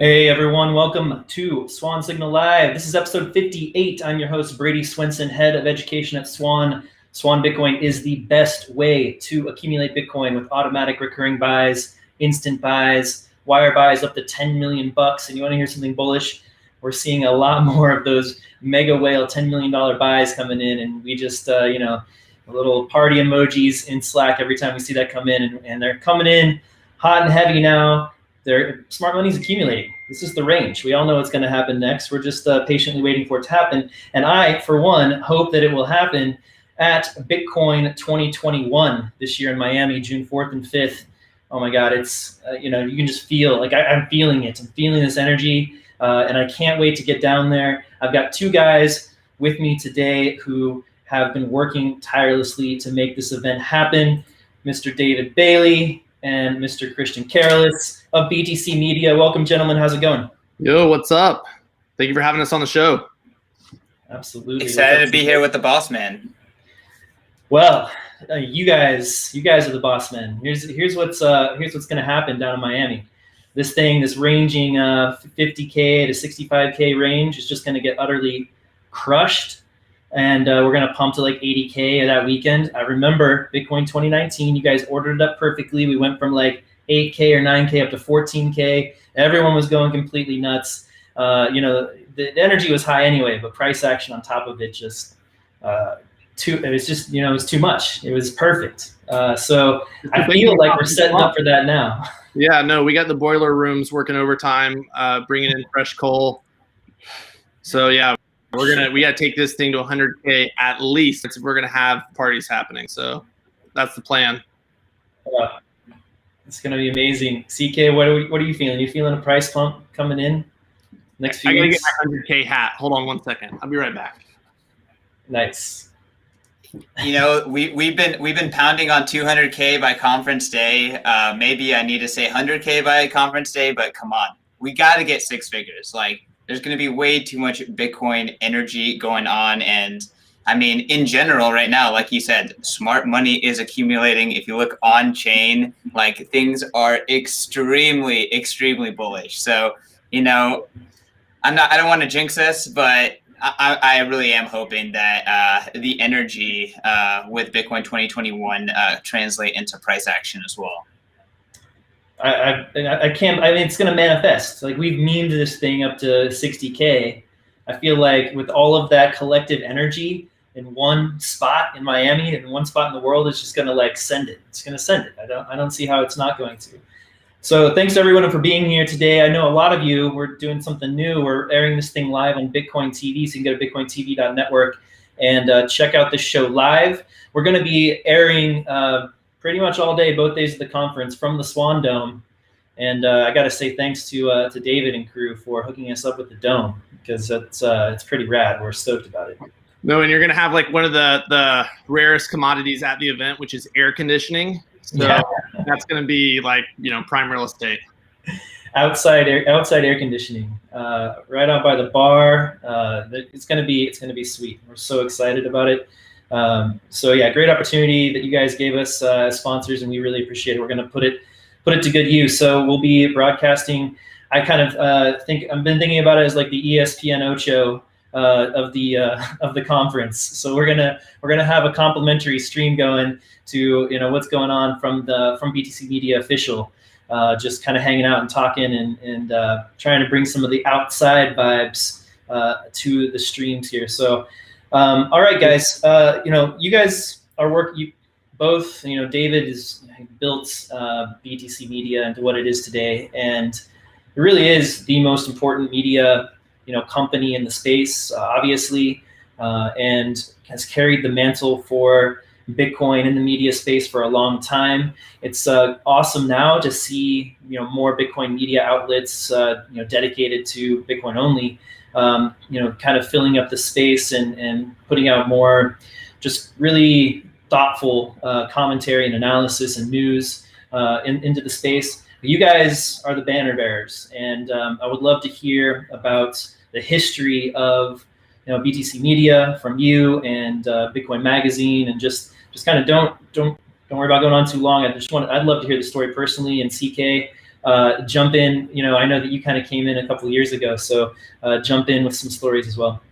Hey everyone, welcome to Swan Signal Live. This is episode 58. I'm your host, Brady Swenson, head of education at Swan. Swan Bitcoin is the best way to accumulate Bitcoin with automatic recurring buys, instant buys, wire buys up to 10 million bucks. And you want to hear something bullish? We're seeing a lot more of those mega whale $10 million buys coming in. And we just, little party emojis in Slack every time we see that come in. And they're coming in hot and heavy now. Their smart money is accumulating. This is the range. We all know what's going to happen next. We're just patiently waiting for it to happen. And I, for one, hope that it will happen at Bitcoin 2021 this year in Miami, June 4th and 5th. Oh my God, it's, you can just feel, like I'm feeling it. I'm feeling this energy, and I can't wait to get down there. I've got two guys with me today who have been working tirelessly to make this event happen. Mr. David Bailey and Mr. Christian Keroles of BTC Media. Welcome, gentlemen. How's it going? Yo, what's up? Thank you for having us on the show. Absolutely. Excited to be here with the boss man. Well, you guys are the boss men. Here's what's going to happen down in Miami. This ranging 50K to 65K range is just going to get utterly crushed. And we're going to pump to like 80K that weekend. I remember Bitcoin 2019, you guys ordered it up perfectly. We went from like 8K or 9K up to 14K. Everyone was going completely nuts. The energy was high anyway, but price action on top of it it was too much. It was perfect. So I feel like we're setting up for that now. Yeah, no, we got the boiler rooms working overtime, bringing in fresh coal. So yeah, we got to take this thing to 100K at least. We're going to have parties happening. So that's the plan. It's going to be amazing. CK, what are you feeling? You feeling a price pump coming in next few weeks? I got to get my 100K hat. Hold on 1 second. I'll be right back. Nice. We've been pounding on 200K by conference day. Maybe I need to say 100K by conference day, but come on, we got to get six figures. Like, there's going to be way too much Bitcoin energy going on. And I mean, in general right now, like you said, smart money is accumulating. If you look on chain, like things are extremely, extremely bullish. So, I don't want to jinx this, but I really am hoping that the energy with Bitcoin 2021 translate into price action as well. I can't. I mean, it's going to manifest. Like, we've memed this thing up to 60K. I feel like with all of that collective energy in one spot in Miami and one spot in the world, it's just going to send it. It's going to send it. I don't see how it's not going to. So thanks everyone for being here today. I know a lot of you, we're doing something new. We're airing this thing live on Bitcoin TV, so you can go to bitcointv.network and check out this show live. We're going to be airing pretty much all day, both days of the conference from the Swan Dome. And I got to say thanks to David and crew for hooking us up with the dome, because it's pretty rad. We're stoked about it. No, and you're going to have like one of the rarest commodities at the event, which is air conditioning. So yeah. That's going to be like, prime real estate. Outside air conditioning, right out by the bar. It's going to be sweet. We're so excited about it. So yeah, great opportunity that you guys gave us as sponsors, and we really appreciate it. We're going to put it to good use. So we'll be broadcasting. I kind of I've been thinking about it as like the ESPN Ocho of the conference. So we're gonna have a complimentary stream going to what's going on from BTC Media official, just kind of hanging out and talking and trying to bring some of the outside vibes to the streams here. So all right, guys, you guys are both, David has built BTC Media into what it is today, and it really is the most important media company in the space, obviously, and has carried the mantle for Bitcoin in the media space for a long time. It's awesome now to see more Bitcoin media outlets dedicated to Bitcoin only, kind of filling up the space and putting out more just really thoughtful commentary and analysis and news into the space. You guys are the banner bearers, and I would love to hear about the history of BTC Media from you and Bitcoin Magazine, and just kind of don't worry about going on too long. I'd love to hear the story personally. And CK, jump in. I know that you kind of came in a couple of years ago, so jump in with some stories as well.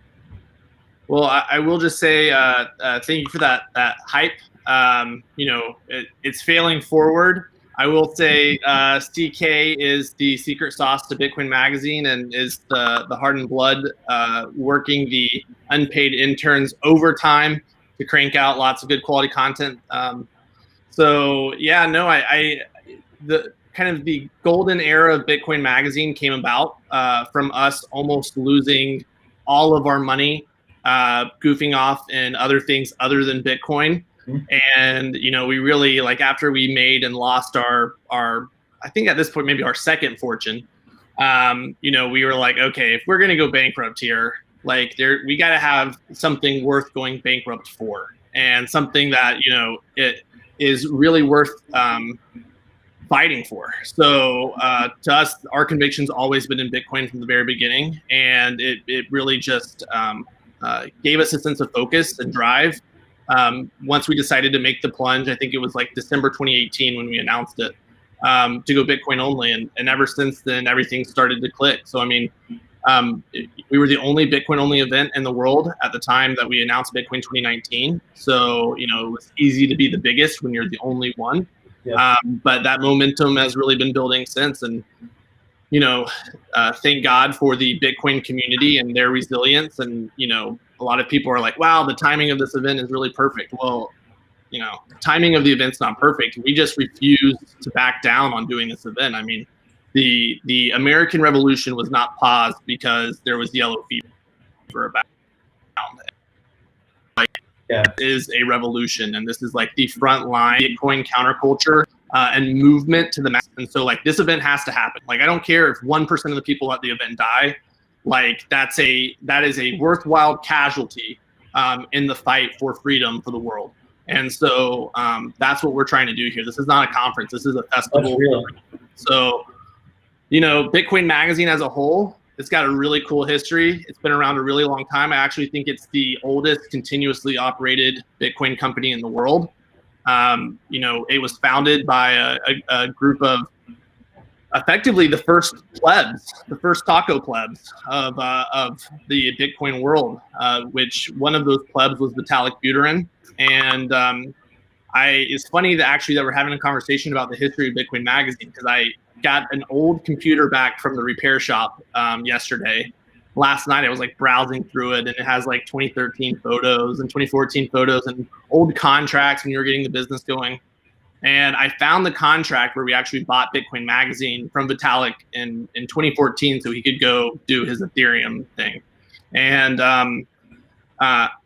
Well, I will just say thank you for that hype. It's failing forward. I will say CK is the secret sauce to Bitcoin Magazine and is the heart and blood working the unpaid interns overtime to crank out lots of good quality content. So yeah, no, the kind of the golden era of Bitcoin Magazine came about from us almost losing all of our money, goofing off in other things other than Bitcoin. And, we really, like, after we made and lost our I think at this point, maybe our second fortune, we were like, okay, if we're going to go bankrupt here, like we got to have something worth going bankrupt for, and something that, it is really worth fighting for. So to us, our conviction's always been in Bitcoin from the very beginning. And it really just gave us a sense of focus and drive. Once we decided to make the plunge, I think it was like December 2018 when we announced it, to go Bitcoin only. And ever since then, everything started to click. So, I mean, we were the only Bitcoin only event in the world at the time that we announced Bitcoin 2019. So, it was easy to be the biggest when you're the only one. Yeah. But that momentum has really been building since. And, thank God for the Bitcoin community and their resilience. And, a lot of people are like, wow, the timing of this event is really perfect. Well, the timing of the event's not perfect. We just refuse to back down on doing this event. I mean, the American Revolution was not paused because there was yellow fever about. Is a revolution, and this is like the front line Bitcoin counterculture and movement to the mass. And so, like, this event has to happen. Like, I don't care if 1% of the people at the event die. Like, that is a worthwhile casualty in the fight for freedom for the world. And so that's what we're trying to do here. This is not a conference. This is a festival. So, Bitcoin Magazine as a whole, it's got a really cool history. It's been around a really long time. I actually think it's the oldest continuously operated Bitcoin company in the world. It was founded by a group of effectively the first plebs, the first taco plebs of the Bitcoin world, which one of those plebs was Vitalik Buterin. And it's funny that we're having a conversation about the history of Bitcoin Magazine, because I got an old computer back from the repair shop yesterday. Last night I was like browsing through it, and it has like 2013 photos and 2014 photos and old contracts when you were getting the business going. And I found the contract where we actually bought Bitcoin Magazine from Vitalik in 2014 so he could go do his Ethereum thing. And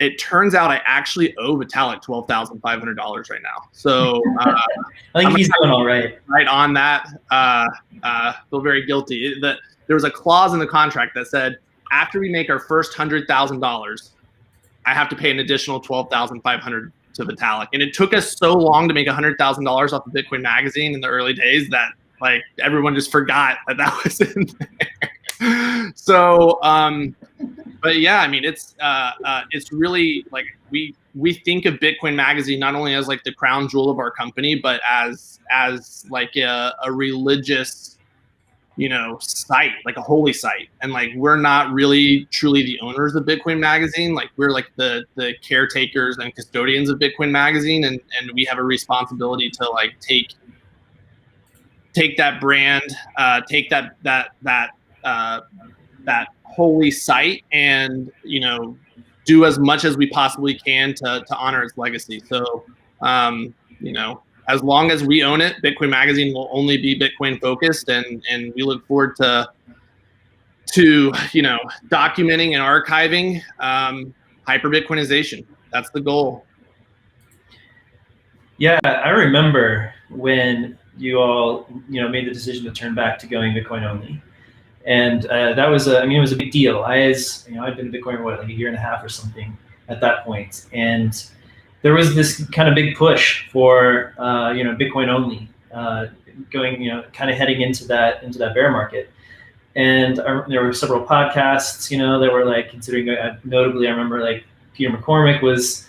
it turns out I actually owe Vitalik $12,500 right now. So I think he's doing all right. Right on that. Feel very guilty. There was a clause in the contract that said, after we make our first $100,000, I have to pay an additional $12,500 to Vitalik. And it took us so long to make $100,000 off of Bitcoin Magazine in the early days that like everyone just forgot that was in there. So, but yeah, I mean, it's really like we think of Bitcoin Magazine not only as like the crown jewel of our company, but as like a religious, site, like a holy site. And like, we're not really truly the owners of Bitcoin Magazine. Like, we're like the caretakers and custodians of Bitcoin Magazine. And we have a responsibility to like take that brand, take that holy site and, do as much as we possibly can to honor its legacy. So, as long as we own it, Bitcoin Magazine will only be Bitcoin focused, and we look forward to documenting and archiving hyper Bitcoinization. That's the goal. Yeah, I remember when you all made the decision to turn back to going Bitcoin only, and that was it was a big deal. I'd been in Bitcoin like a year and a half or something at that point, and there was this kind of big push for Bitcoin only, going kind of heading into that bear market. And there were several podcasts that were like considering, notably I remember like Peter McCormick was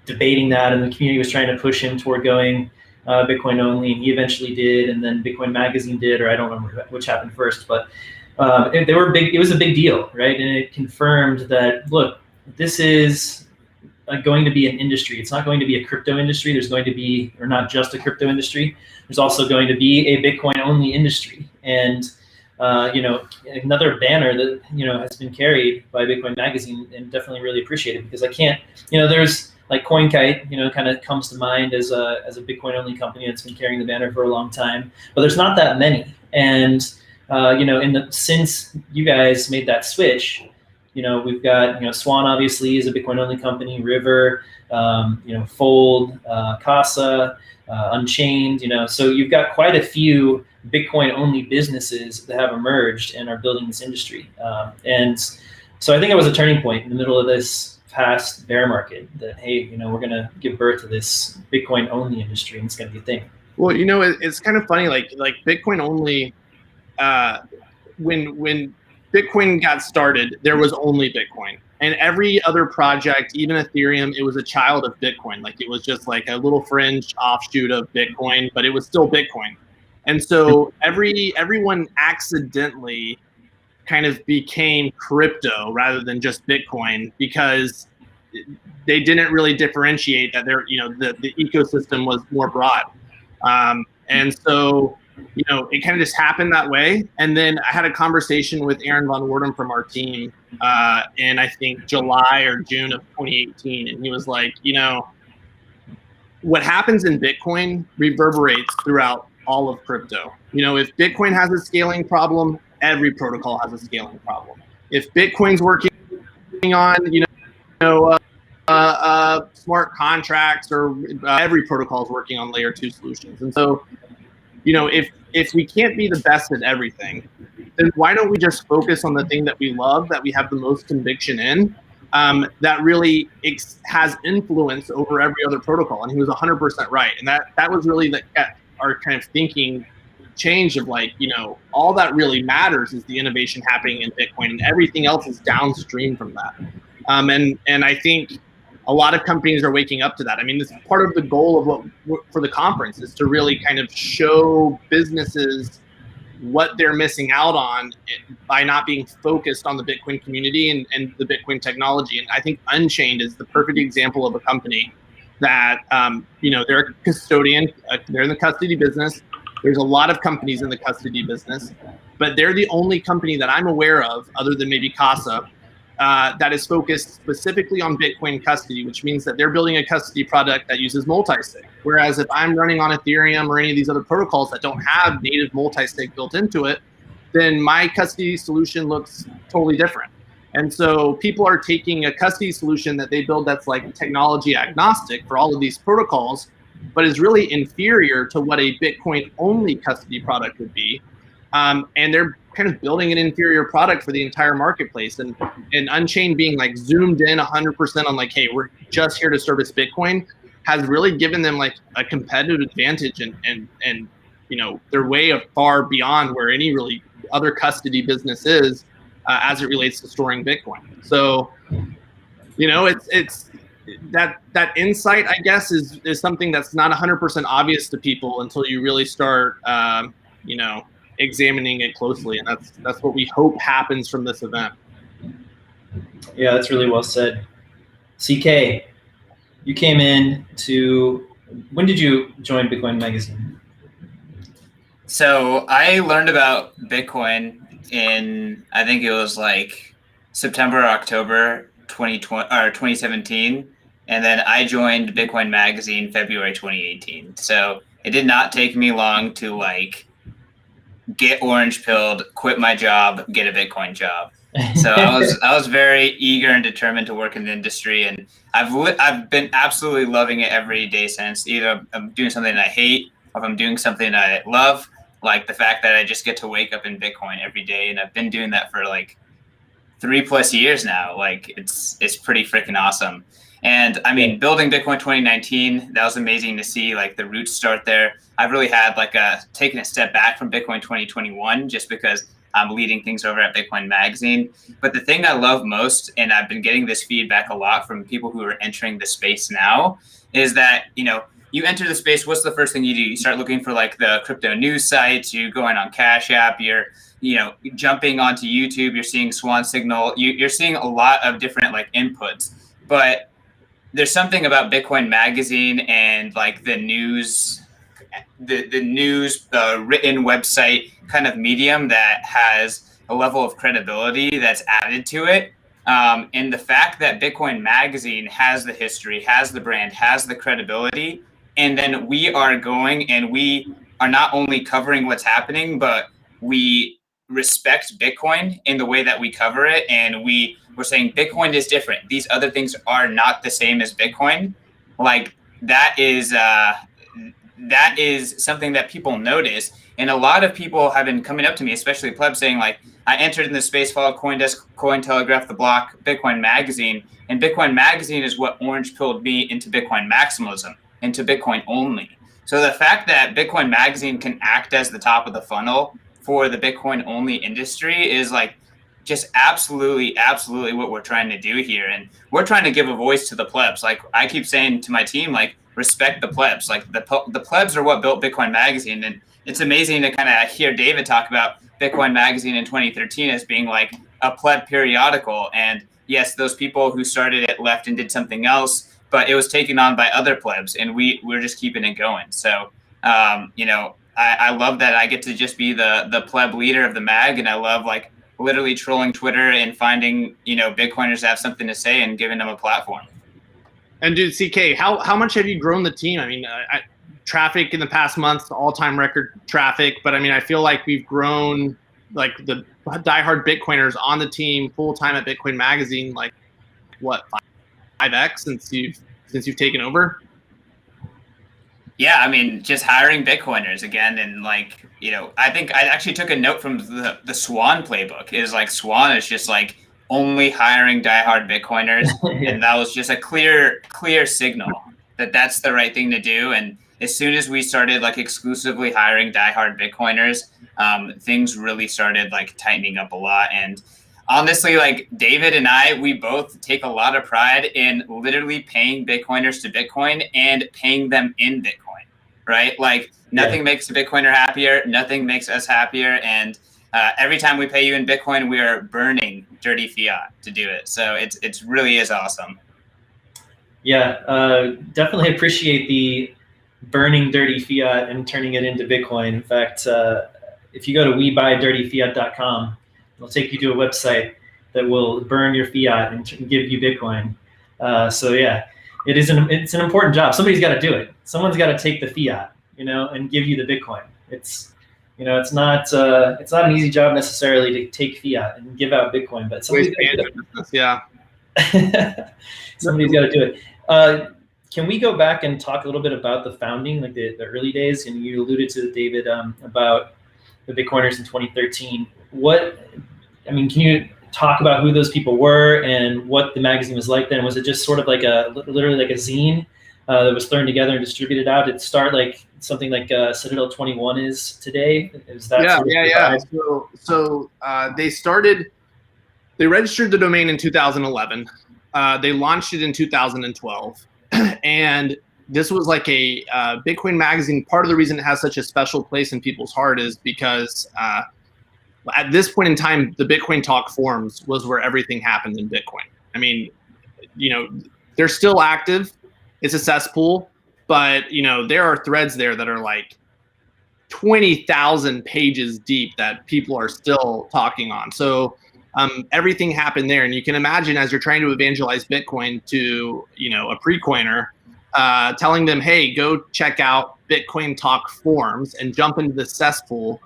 debating that, and the community was trying to push him toward going Bitcoin only, and he eventually did, and then Bitcoin Magazine did, or I don't remember which happened first, but they were big. It was a big deal, right? And it confirmed that, look, this is going to be an industry. It's not going to be a crypto industry. There's going to be, or not just a crypto industry. There's also going to be a Bitcoin only industry. And another banner that has been carried by Bitcoin Magazine, and definitely really appreciate it, because I can't, there's like CoinKite, kind of comes to mind as a Bitcoin only company that's been carrying the banner for a long time, but there's not that many. And since you guys made that switch, we've got Swan obviously is a Bitcoin only company, River, Fold, Casa, Unchained, so you've got quite a few Bitcoin only businesses that have emerged and are building this industry. And so I think it was a turning point in the middle of this past bear market that, hey, we're going to give birth to this Bitcoin only industry, and it's going to be a thing. Well, it's kind of funny, like Bitcoin only, when Bitcoin got started, there was only Bitcoin. And every other project, even Ethereum, it was a child of Bitcoin. Like it was just like a little fringe offshoot of Bitcoin, but it was still Bitcoin. And so everyone accidentally kind of became crypto rather than just Bitcoin, because they didn't really differentiate that the ecosystem was more broad. And so, it kind of just happened that way. And then I had a conversation with Aaron Von Wardem from our team in, I think, July or June of 2018. And he was like, what happens in Bitcoin reverberates throughout all of crypto. If Bitcoin has a scaling problem, every protocol has a scaling problem. If Bitcoin's working on, smart contracts, or every protocol is working on layer 2 solutions. And so, if we can't be the best at everything, then why don't we just focus on the thing that we love, that we have the most conviction in, that really has influence over every other protocol? And he was 100% right. And that was really our kind of thinking change of like, all that really matters is the innovation happening in Bitcoin, and everything else is downstream from that. And I think a lot of companies are waking up to that. I mean, this is part of the goal of what for the conference, is to really kind of show businesses what they're missing out on by not being focused on the Bitcoin community and the Bitcoin technology. And I think Unchained is the perfect example of a company that, they're a custodian, they're in the custody business. There's a lot of companies in the custody business, but they're the only company that I'm aware of, other than maybe Casa, that is focused specifically on Bitcoin custody, which means that they're building a custody product that uses multi-sig. Whereas if I'm running on Ethereum or any of these other protocols that don't have native multi-sig built into it, then my custody solution looks totally different. And so people are taking a custody solution that they build that's like technology agnostic for all of these protocols, but is really inferior to what a Bitcoin only custody product would be. And they're kind of building an inferior product for the entire marketplace. And Unchained being like zoomed in 100% on like, hey, we're just here to service Bitcoin, has really given them like a competitive advantage, and they're way far beyond where any really other custody business is as it relates to storing Bitcoin. So, it's that insight, I guess, is something that's not 100% obvious to people until you really start, examining it closely, and that's what we hope happens from this event. Yeah, that's really well said. CK, you came in when did you join Bitcoin Magazine? So I learned about Bitcoin in, I think it was like September or October 2017, and then I joined Bitcoin Magazine February 2018. So it did not take me long to like get orange pilled, quit my job, get a Bitcoin job. So I was very eager and determined to work in the industry, and I've been absolutely loving it every day since. Either I'm doing something that I hate, or if I'm doing something that I love, like the fact that I just get to wake up in Bitcoin every day, and I've been doing that for like 3+ years now. Like it's pretty freaking awesome. And I mean, building Bitcoin 2019, that was amazing to see like the roots start there. I've really had like taken a step back from Bitcoin 2021 just because I'm leading things over at Bitcoin Magazine. But the thing I love most, and I've been getting this feedback a lot from people who are entering the space now, is that, you you enter the space, what's the first thing you do? You start looking for like the crypto news sites. You go in on Cash App. You're jumping onto YouTube. You're seeing Swan Signal. You're seeing a lot of different like inputs. But there's something about Bitcoin Magazine and like the news, the news written website kind of medium that has a level of credibility that's added to it. And the fact that Bitcoin Magazine has the history, has the brand, has the credibility, and then we are going and we are not only covering what's happening, but we respect Bitcoin in the way that we cover it. And we're saying Bitcoin is different. These other things are not the same as Bitcoin. Like that is something that people notice. And a lot of people have been coming up to me, especially plebs, saying like, I entered in the space, followed CoinDesk, Cointelegraph, The Block, Bitcoin Magazine, and Bitcoin Magazine is what orange pilled me into Bitcoin maximalism, into Bitcoin only. So the fact that Bitcoin Magazine can act as the top of the funnel for the Bitcoin only industry is like just absolutely what we're trying to do here. And we're trying to give a voice to the plebs. Like I keep saying to my team, like respect the plebs. Like the plebs are what built Bitcoin Magazine. And it's amazing to kind of hear David talk about Bitcoin Magazine in 2013 as being like a pleb periodical. And yes, those people who started it left and did something else, but it was taken on by other plebs, and we're just keeping it going. So, I love that I get to just be the pleb leader of the mag, and I love like literally trolling Twitter and finding, Bitcoiners that have something to say and giving them a platform. And dude, CK, how much have you grown the team? I mean, traffic in the past month, all-time record traffic, but I mean, I feel like we've grown like the diehard Bitcoiners on the team full-time at Bitcoin Magazine, like what, 5x since you've taken over? Yeah, I mean, just hiring Bitcoiners again, and like, I think I actually took a note from the Swan playbook. Is like Swan is just like only hiring diehard Bitcoiners, yeah. And that was just a clear signal that that's the right thing to do. And as soon as we started like exclusively hiring diehard Bitcoiners, things really started like tightening up a lot. And honestly, like David and we both take a lot of pride in literally paying Bitcoiners to Bitcoin and paying them in Bitcoin, right? Like nothing makes a Bitcoiner happier. Nothing makes us happier. And every time we pay you in Bitcoin, we are burning dirty fiat to do it. So it's really is awesome. Yeah, definitely appreciate the burning dirty fiat and turning it into Bitcoin. In fact, if you go to webuydirtyfiat.com, it'll take you to a website that will burn your fiat and give you Bitcoin. So yeah, it's an important job. Somebody's got to do it. Someone's got to take the fiat, and give you the Bitcoin. It's not an easy job necessarily to take fiat and give out Bitcoin, but somebody's got to do it. Yeah. Somebody's got to do it. Can we go back and talk a little bit about the founding, like the early days? And you alluded to David about the Bitcoiners in 2013. Can you talk about who those people were and what the magazine was like then? Was it just sort of like literally like a zine that was thrown together and distributed out? Did it start like something like Citadel 21 is today? Is that yeah. So they registered the domain in 2011. They launched it in 2012. And this was like a Bitcoin magazine. Part of the reason it has such a special place in people's heart is because at this point in time, the Bitcoin Talk forums was where everything happened in Bitcoin. I mean, they're still active. It's a cesspool, but there are threads there that are like 20,000 pages deep that people are still talking on. So everything happened there. And you can imagine as you're trying to evangelize Bitcoin to, a pre-coiner, telling them, hey, go check out Bitcoin Talk forums and jump into the cesspool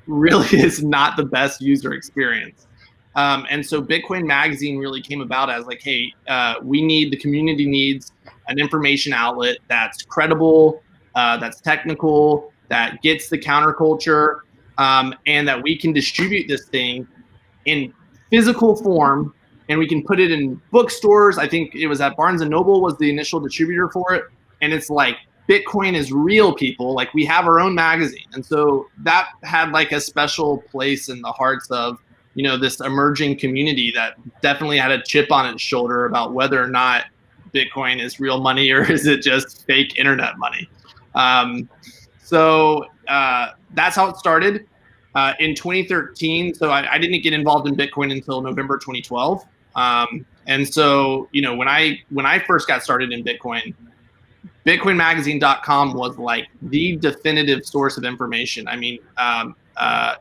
really is not the best user experience. And so Bitcoin Magazine really came about as like, hey, the community needs an information outlet that's credible, that's technical, that gets the counterculture, and that we can distribute this thing in physical form, and we can put it in bookstores. I think it was at Barnes & Noble was the initial distributor for it. And it's like, Bitcoin is real, people. Like, we have our own magazine. And so that had like a special place in the hearts of, this emerging community that definitely had a chip on its shoulder about whether or not Bitcoin is real money or is it just fake internet money? So that's how it started in 2013. So I didn't get involved in Bitcoin until November 2012. And so, when I first got started in Bitcoin, BitcoinMagazine.com was like the definitive source of information. I mean, a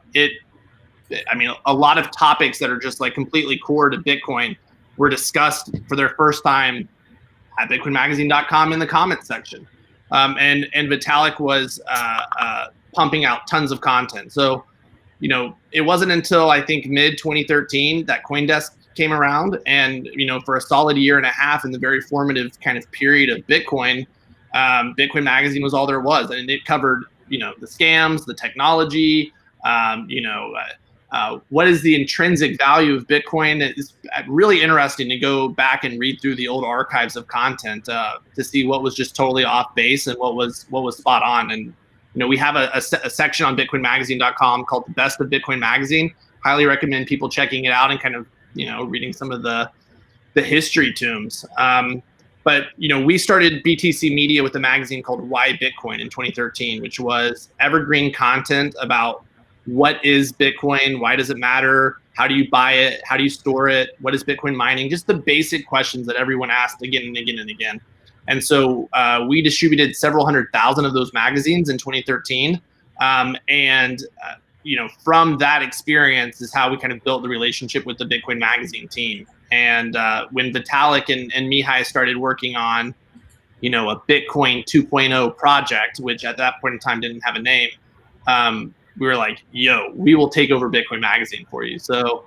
lot of topics that are just like completely core to Bitcoin were discussed for their first time at BitcoinMagazine.com in the comments section. And Vitalik was pumping out tons of content. So, it wasn't until I think mid 2013 that CoinDesk came around, and for a solid year and a half in the very formative kind of period of Bitcoin, Bitcoin Magazine was all there was, and it covered the scams, the technology, what is the intrinsic value of Bitcoin. It's really interesting to go back and read through the old archives of content to see what was just totally off base and what was spot on. And we have a section on BitcoinMagazine.com called the Best of Bitcoin Magazine. Highly recommend people checking it out and kind of reading some of the history tombs. But we started BTC Media with a magazine called Why Bitcoin in 2013, which was evergreen content about what is Bitcoin, why does it matter, how do you buy it, how do you store it, what is Bitcoin mining, just the basic questions that everyone asked again and again and again. And so we distributed several 100,000 of those magazines in 2013. From that experience is how we kind of built the relationship with the Bitcoin Magazine team. And when Vitalik and Mihai started working on, a Bitcoin 2.0 project, which at that point in time didn't have a name, we were like, yo, we will take over Bitcoin Magazine for you. So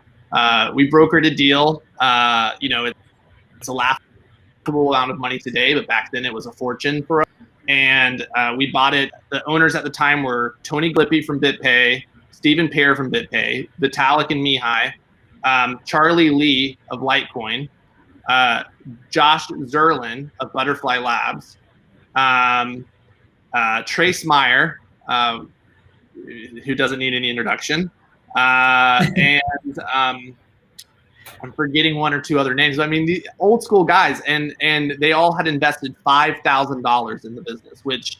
we brokered a deal. It's a laughable amount of money today, but back then it was a fortune for us. And we bought it. The owners at the time were Tony Glippy from BitPay, Stephen Pear from BitPay, Vitalik and Mihai, Charlie Lee of Litecoin, Josh Zerlin of Butterfly Labs, Trace Meyer, who doesn't need any introduction, and I'm forgetting one or two other names. I mean, the old school guys, and they all had invested $5,000 in the business, which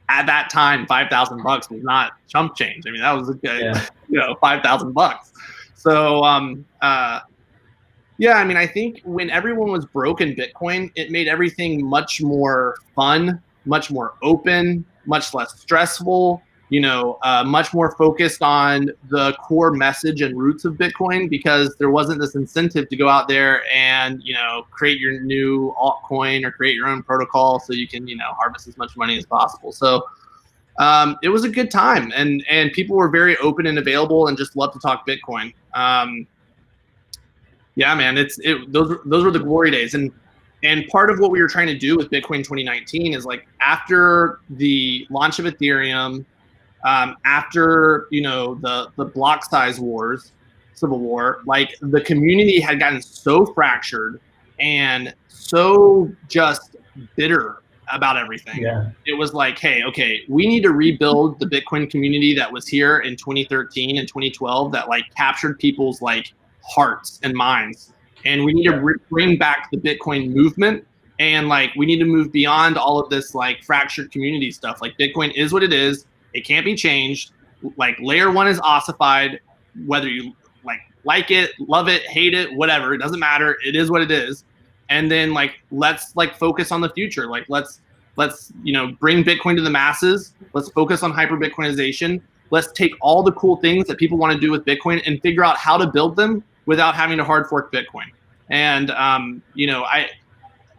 at that time, $5,000 was not chump change. I mean, that was $5,000. So, I mean, I think when everyone was broke in Bitcoin, it made everything much more fun, much more open, much less stressful, much more focused on the core message and roots of Bitcoin, because there wasn't this incentive to go out there and, create your new altcoin or create your own protocol so you can, harvest as much money as possible. So it was a good time, and people were very open and available and just loved to talk Bitcoin. Yeah, man, those were the glory days. And part of what we were trying to do with Bitcoin 2019 is, like, after the launch of Ethereum, after the block size wars, civil war, like, the community had gotten so fractured and so just bitter about everything. Yeah. It was like, hey, okay, we need to rebuild the Bitcoin community that was here in 2013 and 2012 that, like, captured people's, like, hearts and minds, and we need to bring back the Bitcoin movement, and, like, we need to move beyond all of this, like, fractured community stuff. Like, Bitcoin is what it is. It can't be changed. Like, layer one is ossified, whether you like it, love it, hate it, whatever, it doesn't matter. It is what it is. And then, like, let's, like, focus on the future. Like, let's bring Bitcoin to the masses. Let's focus on hyper Bitcoinization. Let's take all the cool things that people want to do with Bitcoin and figure out how to build them without having to hard fork Bitcoin. And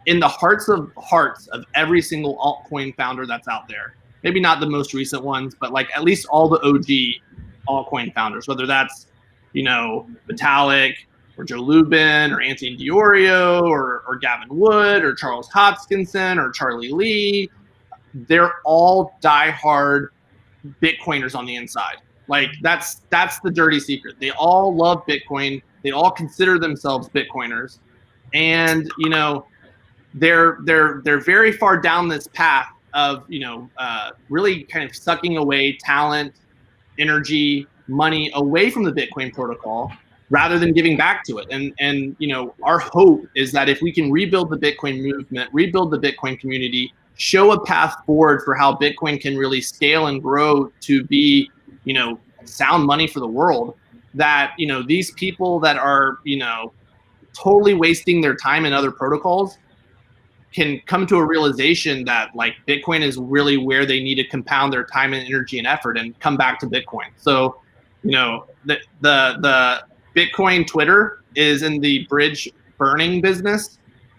in the hearts of every single altcoin founder that's out there, maybe not the most recent ones, but, like, at least all the OG altcoin founders, whether that's, Vitalik or Joe Lubin or Anthony Diorio or Gavin Wood or Charles Hoskinson or Charlie Lee, they're all diehard Bitcoiners on the inside. Like, that's the dirty secret. They all love Bitcoin. They all consider themselves Bitcoiners, and they're very far down this path of really kind of sucking away talent, energy, money away from the Bitcoin protocol, rather than giving back to it. And you know, our hope is that if we can rebuild the Bitcoin movement, rebuild the Bitcoin community, show a path forward for how Bitcoin can really scale and grow to be, you know, sound money for the world, that, you know, these people that are, you know, totally wasting their time in other protocols can come to a realization that like Bitcoin is really where they need to compound their time and energy and effort and come back to Bitcoin. So, you know, the Bitcoin Twitter is in the bridge burning business.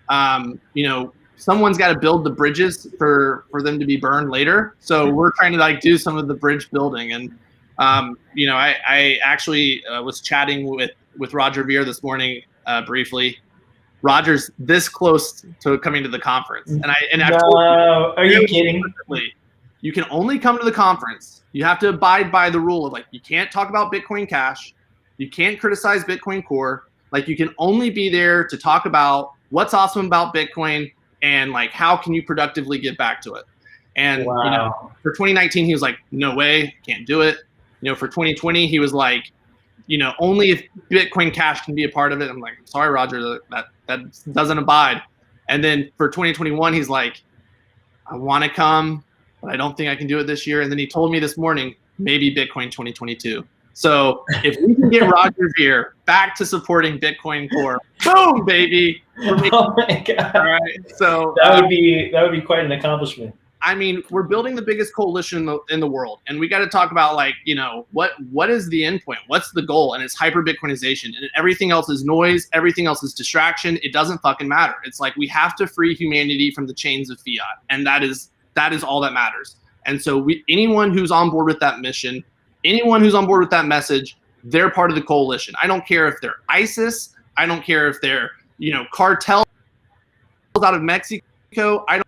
You know, someone's got to build the bridges for them to be burned later. So we're trying to like do some of the bridge building. And you know, I actually was chatting with Roger Ver this morning briefly. Roger's this close to coming to the conference, and I've told you, are you kidding? You can only come to the conference. You have to abide by the rule of like you can't talk about Bitcoin Cash, you can't criticize Bitcoin Core. Like you can only be there to talk about what's awesome about Bitcoin and like how can you productively give back to it. And wow. You know, for 2019, he was like, no way, can't do it. You know, for 2020, he was like, you know, only if Bitcoin Cash can be a part of it. I'm like, sorry, Roger, that doesn't abide. And then for 2021, he's like, I want to come, but I don't think I can do it this year. And then he told me this morning, maybe Bitcoin 2022. So if we can get Roger here back to supporting Bitcoin Core, boom, baby. Oh my God. All right. So that would be quite an accomplishment. I mean, we're building the biggest coalition in the world, and we got to talk about like, you know, what is the endpoint? What's the goal? And it's hyper Bitcoinization, and everything else is noise. Everything else is distraction. It doesn't fucking matter. It's like we have to free humanity from the chains of fiat, and that is all that matters. And so anyone who's on board with that mission, anyone who's on board with that message, they're part of the coalition. I don't care if they're ISIS. I don't care if they're, you know, cartels out of Mexico. I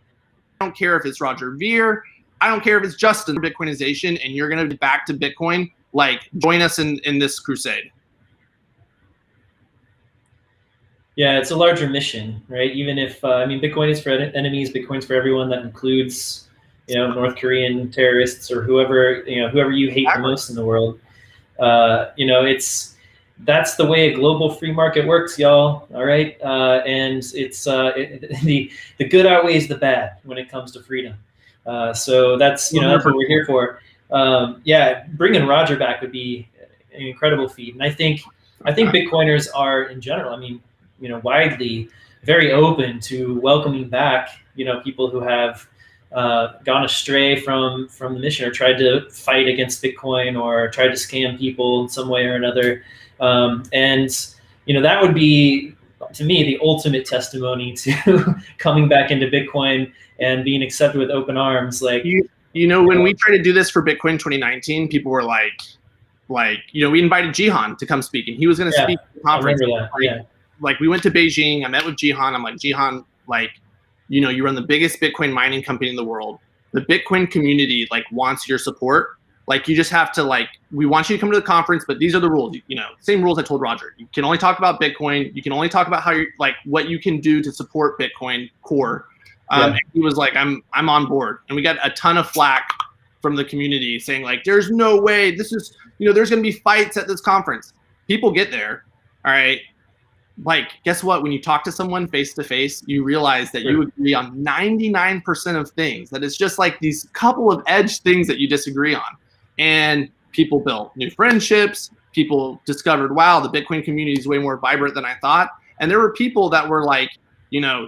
don't care if it's Roger Ver. I don't care if it's Justin. Bitcoinization, and you're going to be back to Bitcoin. Like, join us in this crusade. Yeah, it's a larger mission, right? Even if I mean, Bitcoin is for enemies, Bitcoin's for everyone. That includes, you know, North Korean terrorists or whoever you hate the most in the world. You know, that's the way a global free market works, y'all. All right, and it's the good outweighs the bad when it comes to freedom. So that's that's what we're here for. Yeah, bringing Roger back would be an incredible feat, and I think Bitcoiners are in general. I mean, you know, widely very open to welcoming back, you know, people who have gone astray from the mission or tried to fight against Bitcoin or tried to scam people in some way or another. And, you know, that would be, to me, the ultimate testimony to coming back into Bitcoin and being accepted with open arms. Like, you know, when we tried to do this for Bitcoin 2019, people were like, you know, we invited Jihan to come speak, and he was going to speak at the conference. I remember that. Like, we went to Beijing. I met with Jihan. I'm like, Jihan, like, you know, you run the biggest Bitcoin mining company in the world. The Bitcoin community, like, wants your support. Like, you just have to, like, we want you to come to the conference, but these are the rules. You know, same rules I told Roger. You can only talk about Bitcoin. You can only talk about how you're, like, what you can do to support Bitcoin Core. And he was like, I'm on board. And we got a ton of flack from the community saying, like, there's no way this is, you know, there's going to be fights at this conference. People get there. All right. Like, guess what? When you talk to someone face to face, you realize that you agree on 99% of things. That it's just like these couple of edge things that you disagree on. And people built new friendships. People discovered, wow, the Bitcoin community is way more vibrant than I thought. And there were people that were like, you know,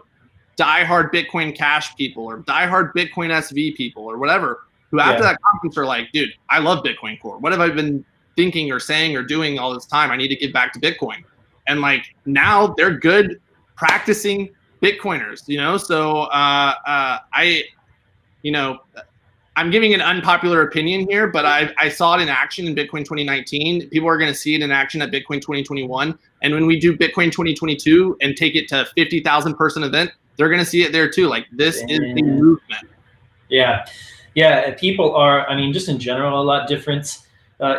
diehard Bitcoin Cash people or diehard Bitcoin SV people or whatever, who after that conference are like, dude, I love Bitcoin Core. What have I been thinking or saying or doing all this time? I need to give back to Bitcoin. And like now they're good practicing Bitcoiners, you know? So I'm giving an unpopular opinion here, but I saw it in action in Bitcoin 2019. People are going to see it in action at Bitcoin 2021. And when we do Bitcoin 2022 and take it to 50,000 person event, they're going to see it there too. Like, this is the movement. Yeah. Yeah. People are, I mean, just in general, a lot different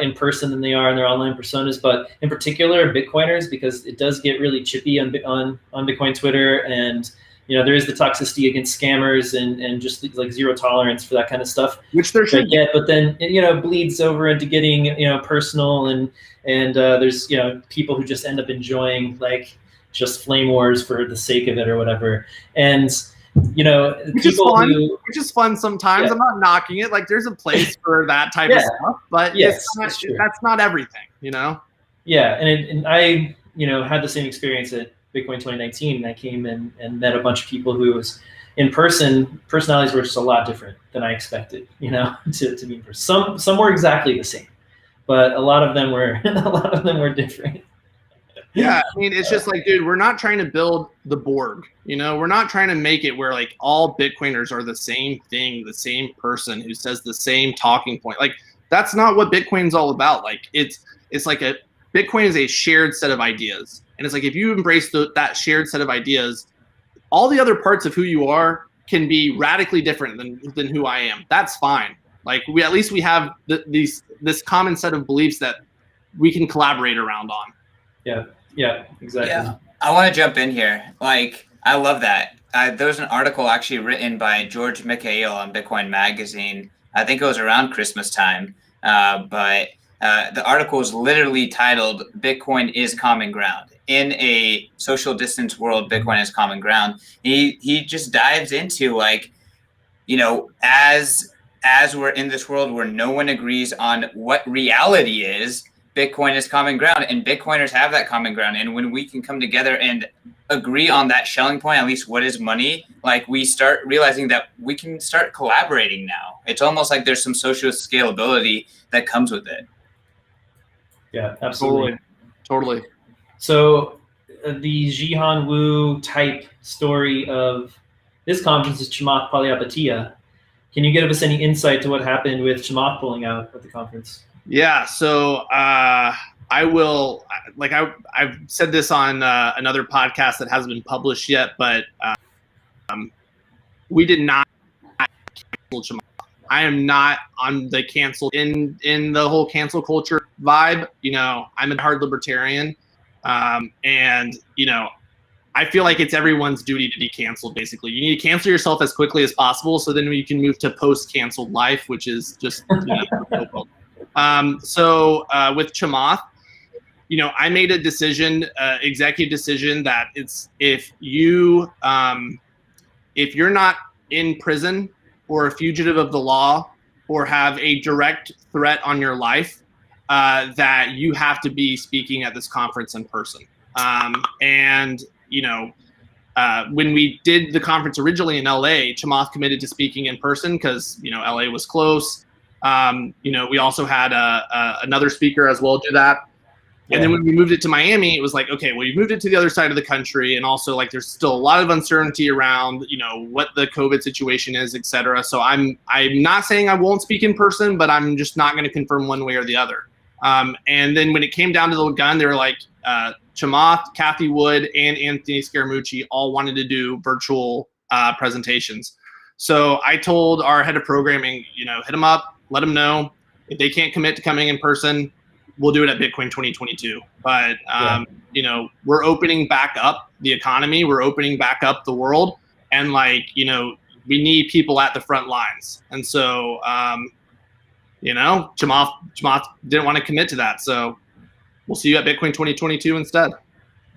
in person than they are in their online personas, but in particular Bitcoiners, because it does get really chippy on Bitcoin Twitter. And, there is the toxicity against scammers and just like zero tolerance for that kind of stuff. Which there should be. But then it bleeds over into getting personal and there's people who just end up enjoying like just flame wars for the sake of it or whatever. And which is fun. Which is fun sometimes. Yeah. I'm not knocking it. Like there's a place for that type of stuff, but that's not everything, Yeah, and I had the same experience at Bitcoin 2019, and I came in and met a bunch of people who was in person. Personalities were just a lot different than I expected, to be in person. Some were exactly the same, but a lot of them were different. Yeah, I mean, it's just like, dude, we're not trying to build the Borg, we're not trying to make it where like all Bitcoiners are the same thing, the same person who says the same talking point. Like that's not what Bitcoin's all about. Like it's like Bitcoin is a shared set of ideas. And it's like, if you embrace that shared set of ideas, all the other parts of who you are can be radically different than who I am. That's fine. Like at least we have this common set of beliefs that we can collaborate around on. Yeah, exactly. Yeah. I want to jump in here. Like, I love that. There was an article actually written by George Mikhail on Bitcoin Magazine. I think it was around Christmas time. But the article is literally titled "Bitcoin is Common Ground." In a social distance world, Bitcoin is common ground. He just dives into like, as we're in this world where no one agrees on what reality is, Bitcoin is common ground, and Bitcoiners have that common ground. And when we can come together and agree on that Schelling point, at least what is money, like we start realizing that we can start collaborating now. It's almost like there's some social scalability that comes with it. Yeah, absolutely. Totally. So the Jihan Wu type story of this conference is Chamath Palihapitiya. Can you give us any insight to what happened with Chamath pulling out at the conference? Yeah, so I will, like I've said this on another podcast that hasn't been published yet, but we did not cancel Chamath. I am not on the cancel in the whole cancel culture vibe. I'm a hard libertarian, and I feel like it's everyone's duty to be canceled. Basically, you need to cancel yourself as quickly as possible, so then we can move to post-canceled life, which is just So with Chamath, I made a decision, executive decision, that if you're not in prison or a fugitive of the law or have a direct threat on your life, that you have to be speaking at this conference in person. And when we did the conference originally in LA, Chamath committed to speaking in person because LA was close. We also had another speaker as well do that. Yeah. And then when we moved it to Miami, it was like, okay, well, you moved it to the other side of the country. And also like, there's still a lot of uncertainty around, what the COVID situation is, et cetera. So I'm not saying I won't speak in person, but I'm just not going to confirm one way or the other. And then when it came down to the gun, they were like, Chamath, Kathy Wood, and Anthony Scaramucci all wanted to do virtual presentations. So I told our head of programming, hit them up, let them know. If they can't commit to coming in person, we'll do it at Bitcoin 2022. But, we're opening back up the economy. We're opening back up the world. And we need people at the front lines. And so, Chamath didn't want to commit to that. So we'll see you at Bitcoin 2022 instead.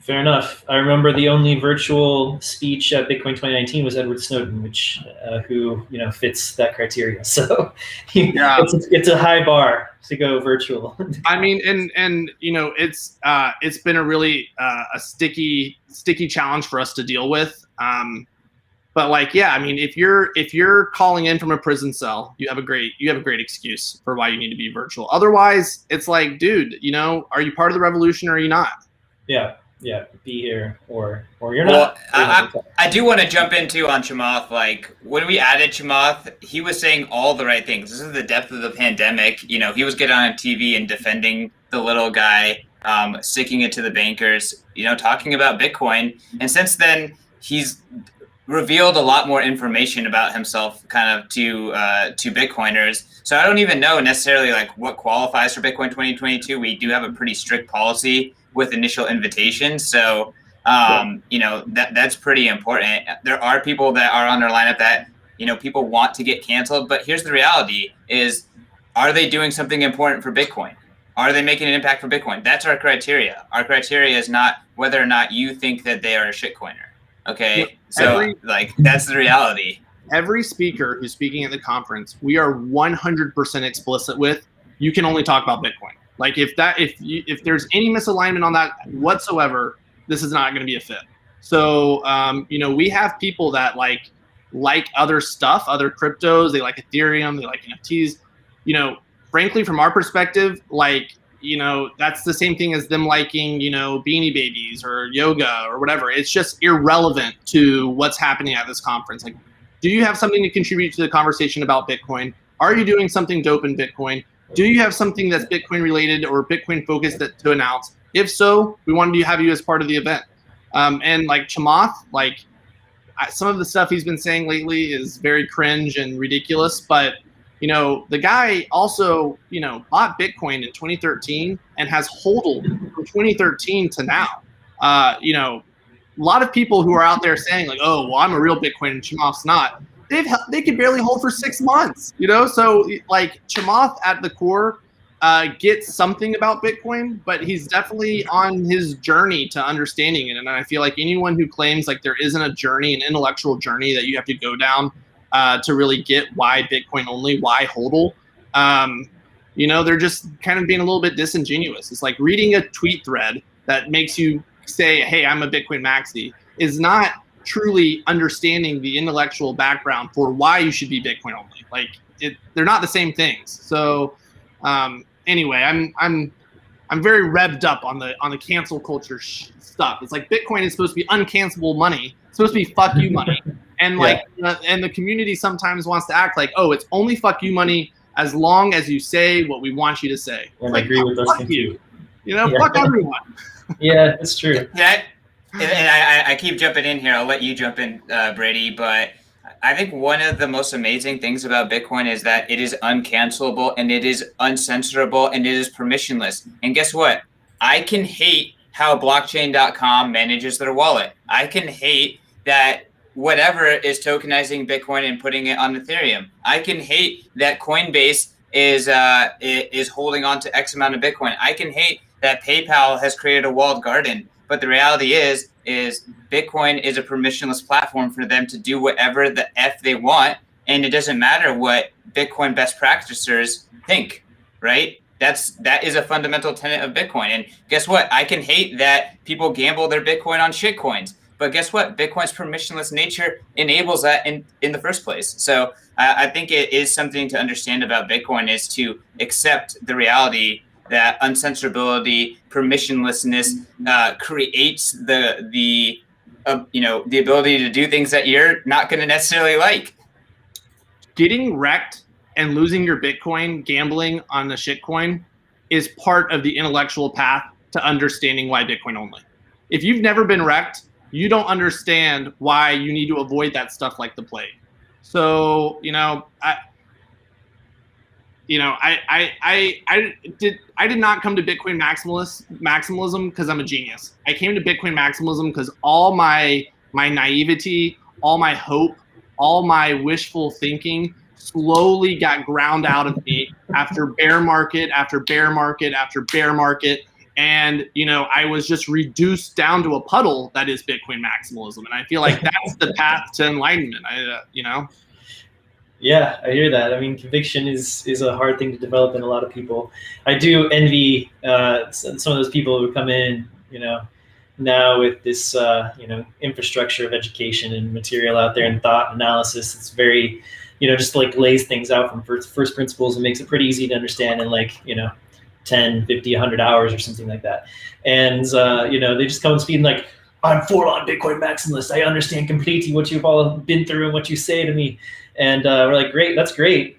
Fair enough. I remember the only virtual speech at Bitcoin 2019 was Edward Snowden, which who fits that criteria. So it's a high bar to go virtual. I mean, and it's been a really a sticky challenge for us to deal with. But if you're calling in from a prison cell, you have a great excuse for why you need to be virtual. Otherwise, it's like, dude, are you part of the revolution or are you not? Yeah, be here or you're not. Well, I do want to jump into on Chamath. Like when we added Chamath, he was saying all the right things. This is the depth of the pandemic. He was getting on TV and defending the little guy, sticking it to the bankers, talking about Bitcoin. And since then, he's revealed a lot more information about himself kind of to Bitcoiners. So I don't even know necessarily like what qualifies for Bitcoin 2022. We do have a pretty strict policy with initial invitations. So You know, that's pretty important. There are people that are on their lineup that, you know, people want to get canceled, but here's the reality is, are they doing something important for Bitcoin? Are they making an impact for Bitcoin? That's our criteria. Our criteria is not whether or not you think that they are a shitcoiner. Okay. So like, that's the reality. Every speaker who's speaking at the conference, we are 100% explicit with, you can only talk about Bitcoin. Like if there's any misalignment on that whatsoever, this is not going to be a fit. So, you know, we have people that like other stuff, other cryptos, they like Ethereum, they like NFTs, you know, frankly, from our perspective, like, you know, that's the same thing as them liking, you know, Beanie Babies or yoga or whatever. It's just irrelevant to what's happening at this conference. Like, do you have something to contribute to the conversation about Bitcoin? Are you doing something dope in Bitcoin? Do you have something that's Bitcoin related or Bitcoin focused to announce? If so, we wanted to have you as part of the event. And like Chamath, like some of the stuff he's been saying lately is very cringe and ridiculous, but you know, the guy also, you know, bought Bitcoin in 2013 and has hodled from 2013 to now. You know, a lot of people who are out there saying like, oh, well, I'm a real Bitcoin and Chamath's not. They could barely hold for 6 months, you know? So like Chamath at the core gets something about Bitcoin, but he's definitely on his journey to understanding it. And I feel like anyone who claims like there isn't a journey, an intellectual journey that you have to go down to really get why Bitcoin only, why hodl, you know, they're just kind of being a little bit disingenuous. It's like reading a tweet thread that makes you say, hey, I'm a Bitcoin maxi, is not truly understanding the intellectual background for why you should be Bitcoin only. Like they're not the same things. So anyway, I'm very revved up on the cancel culture stuff. It's like Bitcoin is supposed to be uncancelable money. It's supposed to be fuck you money. And like, and the community sometimes wants to act like, oh, it's only fuck you money as long as you say what we want you to say. And like, I agree with those things too. You know, fuck everyone. Yeah, it's true. Yeah, and I keep jumping in here. I'll let you jump in, Brady. But I think one of the most amazing things about Bitcoin is that it is uncancelable and it is uncensorable and it is permissionless. And guess what? I can hate how blockchain.com manages their wallet. I can hate that whatever is tokenizing Bitcoin and putting it on Ethereum. I can hate that Coinbase is holding on to X amount of Bitcoin. I can hate that PayPal has created a walled garden. But the reality is Bitcoin is a permissionless platform for them to do whatever the F they want. And it doesn't matter what Bitcoin best practitioners think, right? That is a fundamental tenet of Bitcoin. And guess what? I can hate that people gamble their Bitcoin on shitcoins. But guess what? Bitcoin's permissionless nature enables that in the first place. So I think it is something to understand about Bitcoin is to accept the reality that uncensorability, permissionlessness creates the ability to do things that you're not going to necessarily like. Getting wrecked and losing your Bitcoin, gambling on the shitcoin, is part of the intellectual path to understanding why Bitcoin only. If you've never been wrecked, you don't understand why you need to avoid that stuff like the plague. So, I did not come to Bitcoin maximalism because I'm a genius. I came to Bitcoin maximalism because all my naivety, all my hope, all my wishful thinking slowly got ground out of me after bear market after bear market after bear market. And, I was just reduced down to a puddle that is Bitcoin maximalism. And I feel like that's the path to enlightenment, Yeah, I hear that. I mean, conviction is a hard thing to develop in a lot of people. I do envy some of those people who come in, now with this, infrastructure of education and material out there and thought analysis. It's very, just like lays things out from first principles and makes it pretty easy to understand in 10, 50, 100 hours or something like that. And, they just come and speak like, I'm full-on Bitcoin maximalist. I understand completely what you've all been through and what you say to me. And we're like, great, that's great.